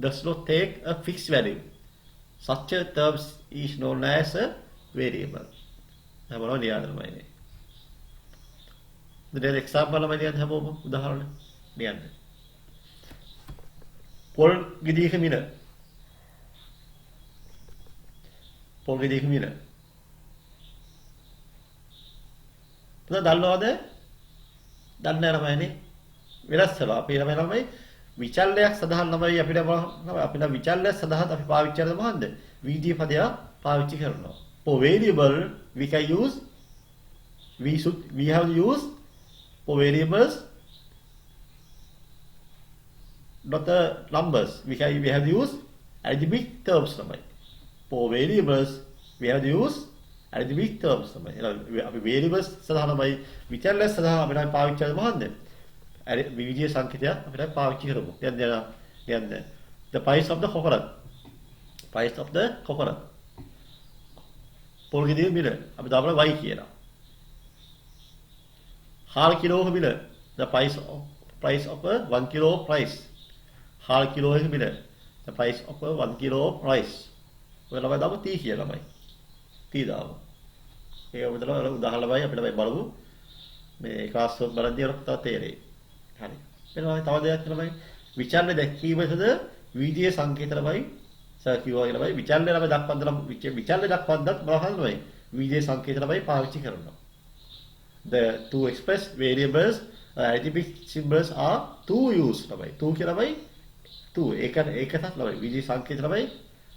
does not take a fixed value. Such a terms is known as a variable. හැමෝම ලියන්නමයි. දැන් එක්සැම්පල් ළමයි ලියන්න හැමෝම උදාහරණ ලියන්න. පොල් ගෙඩියක මිල. පොල් ගෙඩියක මිල. පුතා දන්නවද? දන්නේ නැහැ ළමයිනේ. වෙනස් වෙනවා. අපි ළමයි විචල්‍යයක් සඳහන් ළමයි අපිට විචල්‍යයක් සඳහන් අපි පාවිච්චි කරන මොකන්ද? වීඩියෝ පදයක් පාවිච්චි කරනවා. For variable we can use we have used for variables not the numbers we have used algebraic terms ළමයි. For variables we have used algebraic terms ළමයි. අපි variables සඳහන් ළමයි විචල්‍යයක් සඳහන් අපිට පාවිච්චි කරන මොකන්ද? විවිධ සංකේතයක් අපිට පාවිච්චි කරමු. දැන් the price of the coconut. price of the coconut. පොල් ගෙඩියේ මිල අපි දාපුවා y කියලා. හාල් කිලෝක මිල the price of a 1 kilo price. හාල් කිලෝයක මිල the price of a 1 kilo price. ඔය ළමයි දාපුවා t කියලා ළමයි. t දාමු. ඒක උදාහරණ ළමයි අපිට බලමු. මේ ක්ලාස් වල බලද්දී ඔයාලට තව තේරෙයි. හරි. වෙනවා තව දෙයක් ළමයි. විචල්‍ය දැක්වීමද වීඩියෝ සංකේත ළමයි සර්කියුවා කියලා ළමයි විචල්‍ය ළමයි දක්වන්න විචල්‍ය දක්වන්නත් බලහන් ළමයි වීඩියෝ සංකේත ළමයි පාවිච්චි කරනවා. The to express variables arithmetic symbols are to use ළමයි. to කියලා ළමයි to ඒකටත් ළමයි වීඩියෝ සංකේත ළමයි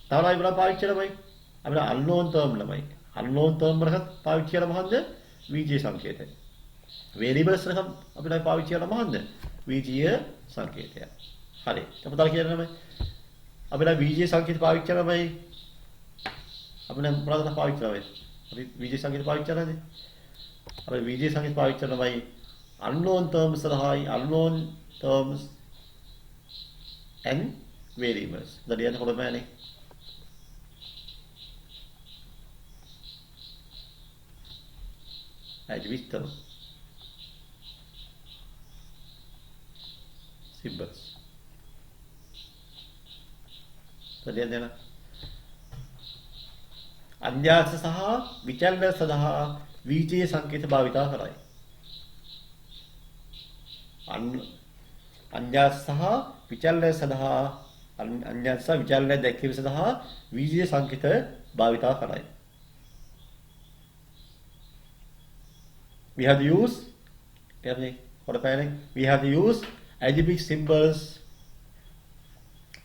තව ළමයි බලන්න පාවිච්චි ළමයි. අපිට unknown term ළමයි. unknown term වලට පාවිච්චි කරලා මොකද්ද? වීඩියෝ සංකේතය. variables එකක් අපිට පාවිච්චි කරලා මොකද්ද? වීජීය සංකේතය. හරි. අපතල කියන්නේ තමයි අපිට වීජීය සංකේත පාවිච්චි කරනමයි අපිට මොනවද පාවිච්චි කරන්නේ? අපි වීජීය සංකේත පාවිච්චි කරනවාද? අපි වීජීය සංකේත පාවිච්චි කරනමයි unknown terms සලහයි unknown terms and variables. දලියන්න කොළමනේ. algebraic terms. symbols. තලියන්න අඤ්ඤාස සහ විචල්‍ය සඳහා වීජීය සංකේත භාවිතා කරයි. අඤ්ඤාස සහ විචල්‍ය සඳහා අඤ්ඤාස සහ විචල්‍ය දැක්වීම සඳහා වීජීය සංකේත භාවිතා කරයි. We have used algebraic symbols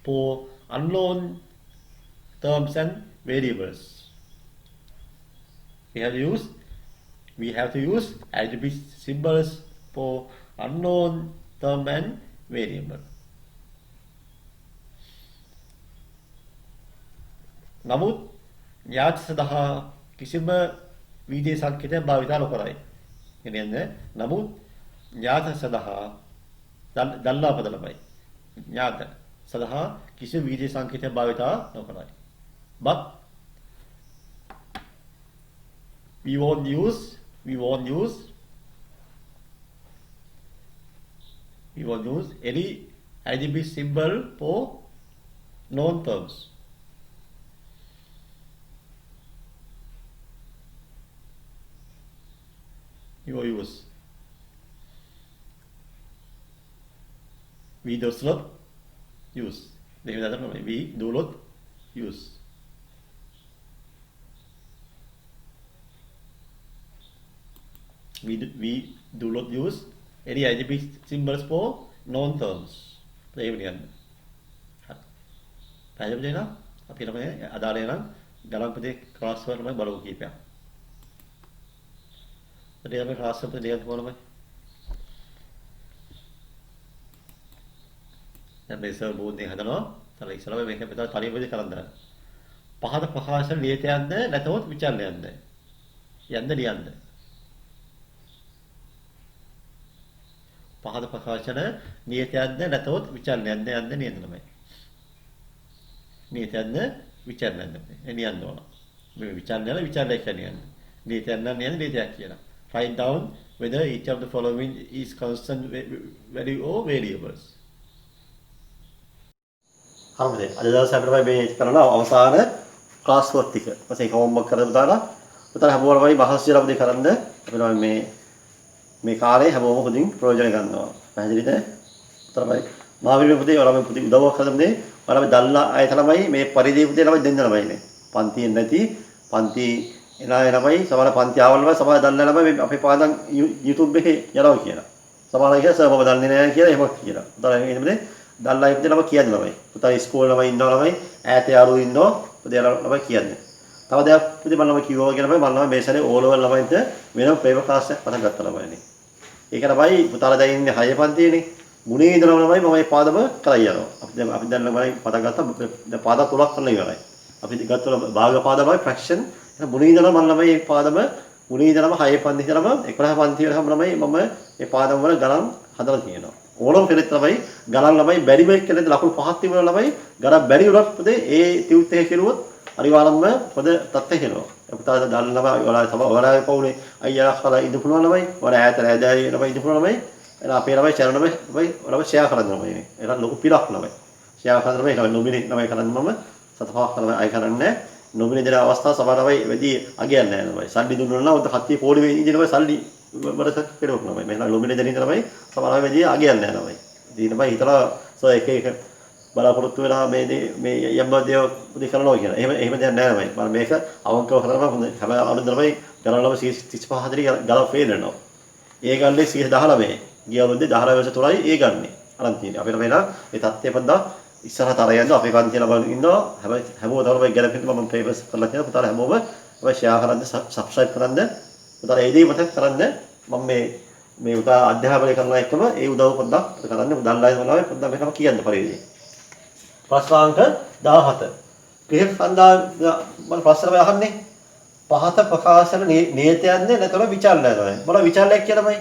for unknown terms and variables. We have to use algebraic symbols for unknown term and variable. නමුත් ඥාත සඳහා කිසිම වීඩියෝ සංකේතයක් භාවිත නොකරයි. කියන්නේ නමුත් ඥාත සඳහා දල්ලා පද ළමයි. ඥාත සඳහා කිසිම වීඩියෝ සංකේතයක් භාවිත නොකරයි. But we won't use any algebraic symbol for known terms. We do not use. We do not use. We do not use any algebraic symbols for known terms. ඒ වෙනියන්න. හරි. පැහැදිලිද නේද? අපි ළමයි අදාළ වෙන ගණන් පදේ ක්ලාස් වල ළමයි බලමු කීපයක්. ඒ අපි ක්ලාස් වල දෙයක් බලමු. දැන් මේ සර් බෝඩ් එක හදනවා. තල ඉස්සරහ මේක මෙතන තනියමද කරන් දාන්න. පහත ප්‍රකාශන නියතයක්ද නැතහොත් විචලනයක්ද? යන්න ලියන්න. පහත ප්‍රකාශන නියතයක්ද නැතහොත් විචලනයක්ද යන්න ලියන්න තමයි. නියතයක්ද විචලනයක්ද? ලියන්න ඕන. මේ විචලනයල විචලනයක් කියන්නේ. නියතයක් නම් ලියන්න නියතයක් කියලා. Write down whether each of the following is constant value or variables. හරිද? අද දවසේ අපිට මේ කරන අවසාන ක්ලාස් වර්ක් ටික. ඊපස්සේ ඒක හෝම්වර්ක් කරලා දාලා උතන හැමෝම මහසි ලබදී කරන්න අපිට මේ කාලේ හැමෝම හොඳින් ප්‍රයෝජන ගන්නවා. පැහැදිලිද? උතරමයි මාවිලේ පුතේ ඔයාලා මේ පුතේ උදව්වක් කරන්නේ ඔයාලා මේ දල්ලා අය තමයි මේ පරිදි පුතේ ළමයි දෙන්න ළමයිනේ. පන්තියෙන් නැති පන්ති එලා ළමයි සමහර පන්ති ආවල් ළමයි සමහර දල්ලා ළමයි මේ අපේ පාඩම් YouTube එකේ යනවා කියලා. සමහර අය කියලා සර් මම දන්නේ නැහැ කියලා එහෙම කියලා. උතන එන්නේ දල්ලා ඉපදේ ළමයි කියන්නේ ළමයි. පුතා ඉස්කෝලේ ළමයි ඉන්නවා ළමයි ඈත යාළුවෝ ඉන්නවා. පුතේ ළමයි කියන්නේ. තව දෙයක් පුතේ මම ළමයි කිව්වා කියලා ළමයි මම ළමයි මේ සැරේ ඕ ලෙවල් ළමයින්ට වෙනම පේපර් ක්ලාස් එකක් පටන් ගත්තා ළමයිනේ. ඒක තමයි පුතාලා දැන් ඉන්නේ 6 පන්තියේනේ. මුනේ ඉඳලා ළමයි මම මේ පාදම කරලා යනවා. අපි දැන් ළමයි පටන් ගත්තා දැන් පාද 3ක් කරලා ඉවරයි. අපි ගත්ත භාග පාදමයි ෆ්‍රැක්ෂන්. එහෙනම් මුනේ ඉඳලා මම ළමයි මේ පාදම මුනේ ඉඳලාම 6 පන්ති ඉඳලාම 11 පන්ති වෙනකම් ළමයි මම මේ පාදම වල ගණන් හදලා තියෙනවා. ඕනම කෙනෙක් ළමයි ගණන් ළමයි බැරි වෙක් කෙනෙක් ලකුණු 5ක් තිබුණ ළමයි ගණන් බැරි වුණත් පුතේ ඒ ටියුට් එක කෙරුවොත් අනිවාර්යයෙන්ම පොද තත්ත්වය එනවා. පුතා දාන්න ළමයි ඔයාලා තමයි ඔයාලා පවුනේ අයියා අක්කලා ඉඳ පුළුවන් ළමයි ඔයාලා ඈත රැඳයි ළමයි ඉඳ පුළුවන් ළමයි එන අපේ ළමයි චැනල් ළමයි ඔයාලා ෂෙයා කරන්න ළමයි නේ. ඒක ලොකු පිළක් ළමයි. ෂෙයා කරන්න ළමයි ඒක නොමිනි ළමයි කරන්න මම සතපහක් ළමයි අය කරන්නේ නොමිනි දෙන අවස්ථාව සමහර ළමයි වැඩි අගයන්නේ නැහැ ළමයි. සල්ලි දුන්නා නම් උන්ට හත්තිය පොඩි වෙයි ඉඳි ළමයි සල්ලි වරසක් කෙරුවක් ළමයි. මෙන්න නොමිනි දෙන ඉඳ ළමයි සමහර ළමයි වැඩි අගයන්නේ නැහැ ළමයි. ඉතින් ළමයි හිතලා සෝ එක එක බලාපොරොත්තු වෙලා මේ යම් දේව පුදි කරනවා කියලා. එහෙම දෙයක් නෑ ළමයි. මම මේක අවංකව කරනවා හොඳයි. හැබැයි අලුත් ළමයි ගණන් ළමයි 35 40 ගණන් ෆේල් වෙනවා. ඒ ගන්නේ 119. ගිය අවුරුද්දේ 19 වසර තුරයි ඒ ගන්නේ. අරන් තියෙන්නේ. අපිට වෙන ඒ තත්ත්වය පොඩ්ඩක් ඉස්සරහට අරගෙන යන්න අපේ පන්ති ළමයි ඉන්නවා. හැබැයි හැමෝම තමයි ගැලපෙන්න මම පේපර්ස් කරලා තියෙනවා. පුතාලා හැමෝම ඔය ෂෙයා කරන්න සබ්ස්ක්‍රයිබ් කරන්න. පුතාලා ඒ දේ මතක කරන්න. මම මේ උදා අධ්‍යාපනය කරන එකම ඒ උදව් පොඩ්ඩක් කරන්න. උදල්ලායි මොනවායි පොඩ්ඩක් මේකම කියන්න පරිදි. ප්‍රශ්නාංක 17. ක්‍රිකට් සඳහා මම ප්‍රශ්න අහන්නේ. පහත ප්‍රකාශන නියතයක්ද නැත්නම් විචලනයක්ද? මොන විචලනයක් කියලාමයි?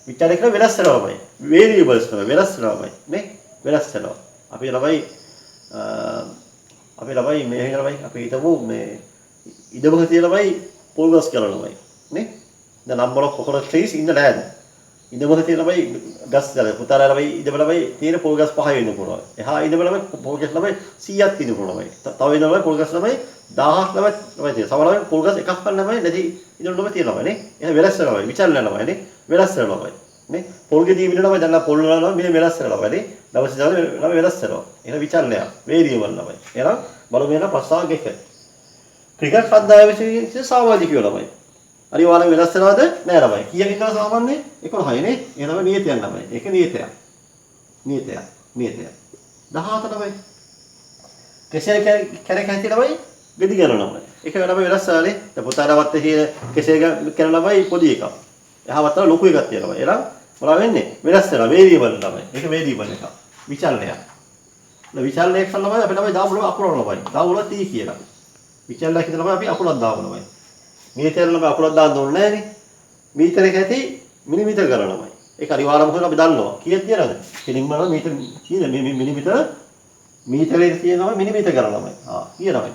විචලනය කියලා වෙනස් වෙනවාමයි. වේරියබල්ස් තමයි වෙනස් වෙනවාමයි. නේ? වෙනස් වෙනවා. අපි ළමයි මේ ළමයි අපි හිතමු මේ ඉදමක තියලාමයි පොල්ගස් කරනවාමයි. නේ? දැන් number of coconut trees in the land. ඉදමක තියලාමයි ගස් ගල පුතාලා ළමයි ඉදම ළමයි තියෙන පොල් ගස් 5 වෙන්න පුළුවන්. එහා ඉදම ළමයි පොල් ගස් ළමයි 100ක් තියෙන්න පුළුවන්. තව ඉදම ළමයි පොල් ගස් ළමයි 1000ක් ළමයි තියෙනවා. සමහර ළමයි පොල් ගස් එකක් ගන්න ළමයි නැති ඉදම ළමයි තියෙනවා නේ. එහෙනම් වෙනස් වෙනවා. විචලන ළමයි නේ. වෙනස් වෙනවා ළමයි. නේ? පොල් ගෙඩිය මිල ළමයි දැන් පොල් වල ළමයි මිල වෙනස් වෙනවා ළමයි නේ. දවස් ඉඳලා ළමයි වෙනස් වෙනවා. එහෙනම් විචලනයක්. වේරියබල් ළමයි. එහෙනම් බලමු එන ප්‍රශ්නාංක 1. ක්‍රිකට් කණ්ඩායම විසින් සමාජිකයෝ ළමයි. අනිවාර්යෙන් වෙනස් වෙනවද? නෑ ළමයි. කීයක් ඉන්නවද සාමාන්‍යයෙන්? 11 නේ. එහෙනම් නියතයක් ළමයි. ඒක නියතයක්. නියතයක්. 17 ළමයි. කෙසේ කැරක හැටි ළමයි ගෙඩි ගන්න ළමයි. ඒක ළමයි වෙනස් වෙලානේ. දැන් පුතාලවත් කියන කෙසේ කරන ළමයි පොඩි එකක්. එහාවත් ලොකු එකක් තියෙනවා. එහෙනම් මොනවා වෙන්නේ? වෙනස් වෙනවා. වේරියබල් ළමයි. ඒක වේරියබල් එකක්. විචලනයක්. විචලනයක් කරන ළමයි අපි ළමයි දාමුල අකුරන ළමයි. දාමුල තී කියලා. විචලනයක් කියන ළමයි අපි අකුරක් දාමු ළමයි. මීටර ළමයි අකුරක් දාන්න ඕනේ නෑනේ. මීටර එක ඇති මිලිමීටර ගණන ළමයි. ඒක අනිවාර්යම කොහොමද අපි දන්නවා. කීයක් තියනවද? කෙලින්ම නම් මීටර කීයද මිලිමීටර මීටරේ තියෙනවා මිලිමීටර ගණන ළමයි. කියනවායි.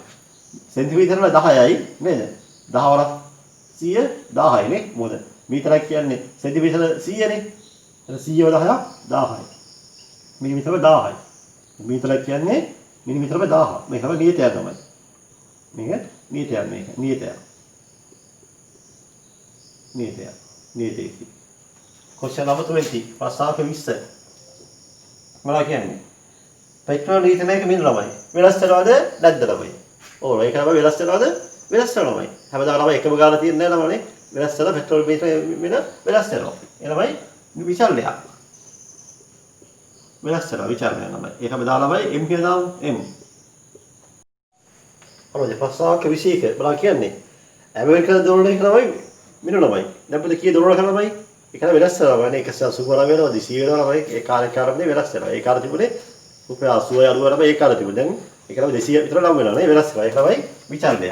සෙන්ටිමීටර වල 10යි නේද? 10 වරක් 100 1000යි නේ. මොකද මීටරයක් කියන්නේ සෙන්ටිමීටර 100නේ. එතන 100 10ක් 1000යි. මිලිමීටර 1000යි. මීටරයක් කියන්නේ මිලිමීටර 1000. මේක තමයි නියතය තමයි. මේක නියතයක් මේක. නියතයක්. නියතයක්. question number 20. ප්‍රශ්නාංක 20. මොනවා කියන්නේ? පෙට්‍රෝල් ඊතනයක මිල ළමයි. වෙනස් වෙනවද නැද්ද ළමයි? ඕන ඒක ළමයි වෙනස් වෙනවද? වෙනස් වෙනවා ළමයි. හැමදාම ළමයි එකම ගාන තියෙන්නේ නැහැ ළමයි. වෙනස් වෙලා පෙට්‍රෝල් මිල වෙනස් වෙනවා. ඒ ළමයි විචලනයක්. වෙනස් වෙනවා විචලනයක් ළමයි. ඒක හැමදාම ළමයි m කියලා දාමු m. හරිද? ප්‍රශ්නාංක 21. බලන්න කියන්නේ. ඇමරිකානු ඩොලර් එක ළමයි මිල ළමයි. දැන් පොඩි කී ඩොලර් කරා ළමයි? ඒක වෙනස් වෙනවා. يعني 180 වෙනවා 200 වෙනවා ළමයි. ඒ කාලේ කාරණේ වෙනස් වෙනවා. ඒ කාලේ තිබුණේ රුපියල් 80 අඩුව තමයි ඒක අර තිබුණා. දැන් ඒක තමයි 200 විතර නම් වෙනවා නේ වෙනස් වෙනවා. ඒක තමයි විචලනය.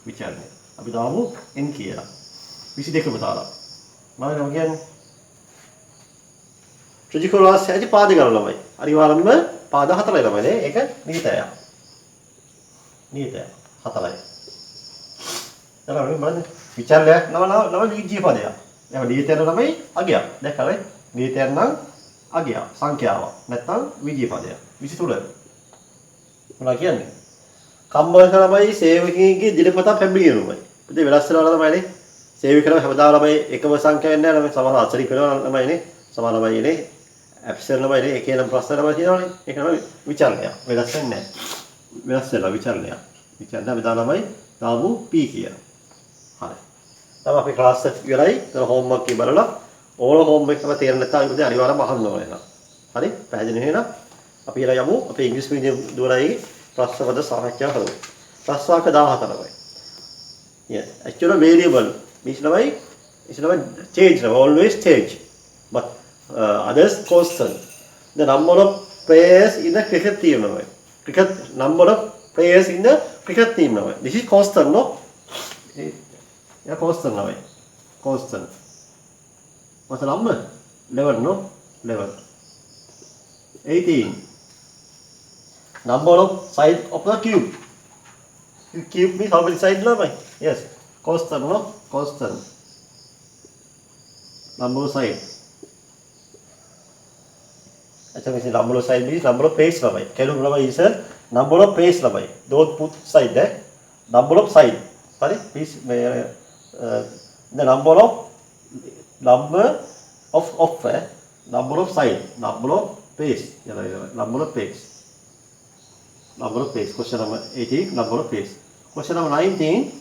විචලනය. අපි දාමු n කියලා. 22ම තාලා. මම කියන්නේ ත්‍රිජික රාශිය ඇති පාද ගන්න ළමයි. අනිවාර්යයෙන්ම පාද 4යි ළමයි නේ. ඒක නියතය. නියතය 4යි. ඊළඟට බලන්න විචලනයක් නම විජ්ජී පදයක්. එහෙනම් නියතය තමයි අගයක්. දැක්කද? නියතය නම් අගයක් සංඛ්‍යාවක්. නැත්නම් විජ්ජී පදයක්. 23. මොනවා කියන්නේ? කම්මල ළමයි සේවකයෙක්ගේ දිනපතා පැමිණීමයි. ඉතින් වෙනස් වෙනවා ළමයිනේ. සේවකයන් හැමදාම ළමයි එකම සංඛ්‍යාවෙන් නෑ ළමයි සමහර අසරි වෙනවා ළමයිනේ. සමහර ළමයිනේ ඇබ්සෙන්ට් ළමයිනේ එකේ නම් ප්‍රශ්න ළමයි කියනවනේ. ඒක තමයි විචලනය. වෙනස් වෙන්නේ නෑ. වෙනස් වෙලා විචලනය. විචලනය අපි දානමයි දාමු p කියලා. හරි. දැන් අපි ක්ලාස් එක ඉවරයි. ඒක හෝම්වර්ක් එක බලලා ඕන හෝම්වර්ක් එකම තේරෙන්නේ නැත්නම් ඉතින් අනිවාර්යයෙන්ම අහන්න ඕනේ නේද? හරි? පැහැදිලි නේද? අපි ඊළඟ යමු. අපේ ඉංග්‍රීසි මීඩියම් දුවලයි ප්‍රශ්න පද සාකච්ඡා කරමු. ප්‍රශ්න වාක්‍ය 14යි. Yes, actually variable means change, always change. But others constant. The number of players in the cricket team, number of players in the cricket team. This is constant, no? Yeah, constant. Constant. What's the number? 11, no? 11. 18. Number of sides of the cube. Cube means how many sides, no? Yes, constant, no? Constant. Number of sides. Actually, number of sides means number of pages, no? Calculate is number of pages, no? Don't put side there. Number of sides. Sorry, please. The number of sides. Number of pages. Number of pages. Number of pages. Question number 18. Number of pages. Question number 19.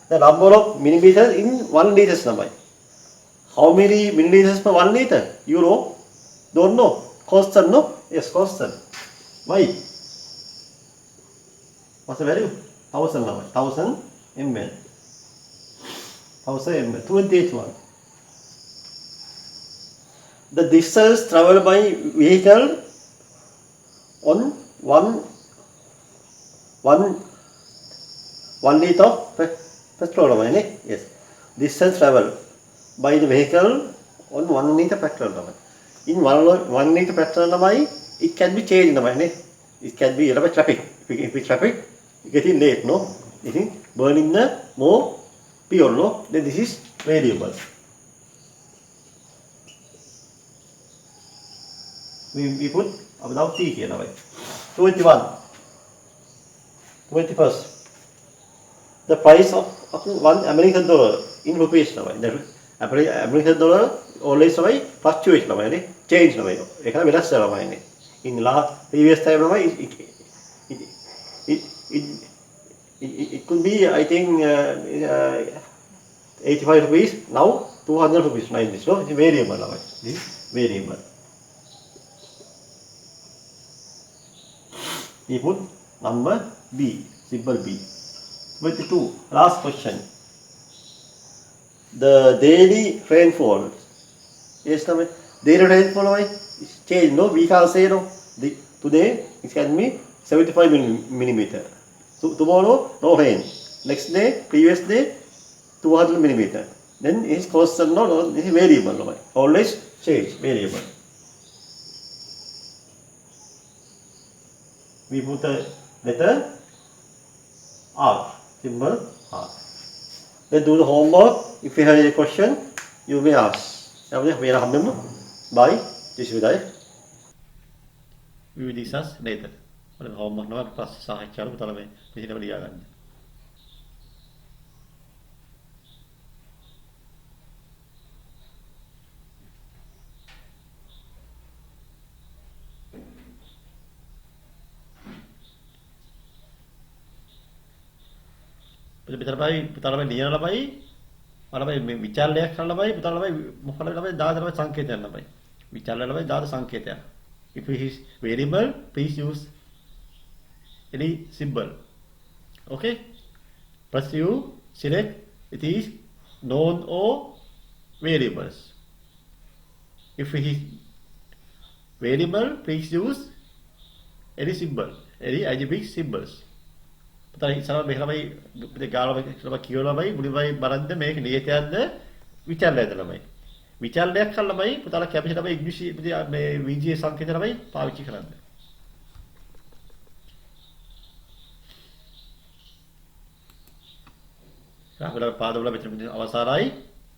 The number of millimeters in 1 liter number. How many milliliters per 1 liter? You know? Don't know? Constant, no? Yes, constant. Why? What's the value? 1000 number. 1000 ml. 1000 ml. 28 one. The distance traveled by vehicle on 1 liter of petrol, yes. Distance traveled by the vehicle on 1 liter petrol. In 1 liter petrol, it can be changed. It can be traffic. If it's traffic, you get in late, no? It is burning the more pure, no? Then this is variable. We put without t here. 21. 21st. The price of $1 American in rupees. The American dollar always fluctuates, change. In last previous time, it could be, I think, 85 rupees. Now 200 rupees. So it's variable. This is variable. We put number B, symbol B. 22. Last question. The daily rainfall. Yes, daily rainfall is change. No, we can't say no. Today it can be 75 millimeter. So tomorrow no rain. Next day, previous day, 200 millimeter. Then it's constant. No, this is variable. No, always change. Variable. We put the letter R. Symbol R. Then do the homework. If you have any question, you may ask. Bye. This is Vidai. We will discuss later. Homework no class සාකච්ඡාවල පුතාලා මේ විදිහටම ලියා ගන්න. පුතාලා ලියන ළමයි අරමයි මේ විචාරණයක් කරන ළමයි පුතාලා ළමයි මොකද ළමයි දාන ළමයි සංකේතයක් ළමයි විචාරණ ළමයි දාන සංකේතයක්. If it is variable, please use any symbol. Okay? Press you select it is known or variables. If it is variable please use any symbol any algebraic symbols පුතා ඉස්සරහ මේක ළමයි පුතේ ගාලා ළමයි කියවලා ළමයි මුලින්මයි බලන්න මේක නියතයක්ද විචල්‍යයක්ද ළමයි විචල්‍යයක් කළා ළමයි පුතාලා කැපිට ළමයි ඉංග්‍රීසි මේ VGA සංකේත ළමයි පාවිච්චි කරන්න අපේ පාඩවල මෙතන අවසానයි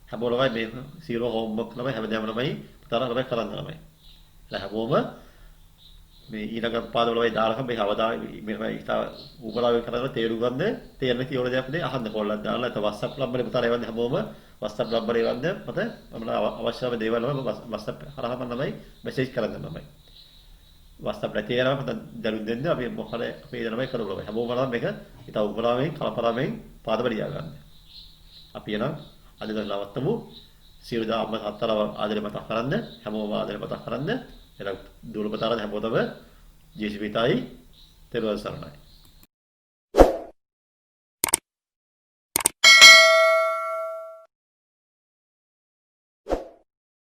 හැමෝම ළමයි මේ zero homework ළමයි හැමදාම ළමයි පුතාලා ළමයි කරන්න ළමයි හැමෝම මේ ඊළඟ පාඩවල වයි දාලා මේ අවදා මේ ඉතා උපලාවේ කරලා තේරුම් ගන්න තේරෙන කී ඕන දෙයක් නේ අහන්න කොල්ලක් දාලා නැත්නම් WhatsApp නම්බරේ පුතාලා එවන්න හැමෝම WhatsApp නම්බරේ එවන්න මට මම අවශ්‍යම දේවල් වල WhatsApp හරහාම තමයි මෙසේජ් කරන්න තමයි WhatsApp එකේ තේරෙනවා මට දරුන් දෙන්න අපි මොකද අපේ ළමයි කරලා හැමෝම නම් මේක ඉතා උපලාවෙන් කලපරාවෙන් පාඩම ලියා ගන්න අපි එනම් අද දවල්වත්තමු සියලු දාම හතරව ආදරේ මතක් කරන්න හැමෝම ආදරේ මතක් කරන්න එලා දුරපතාරද හැමෝටම ජීවිතයි තෙරුවන් සරණයි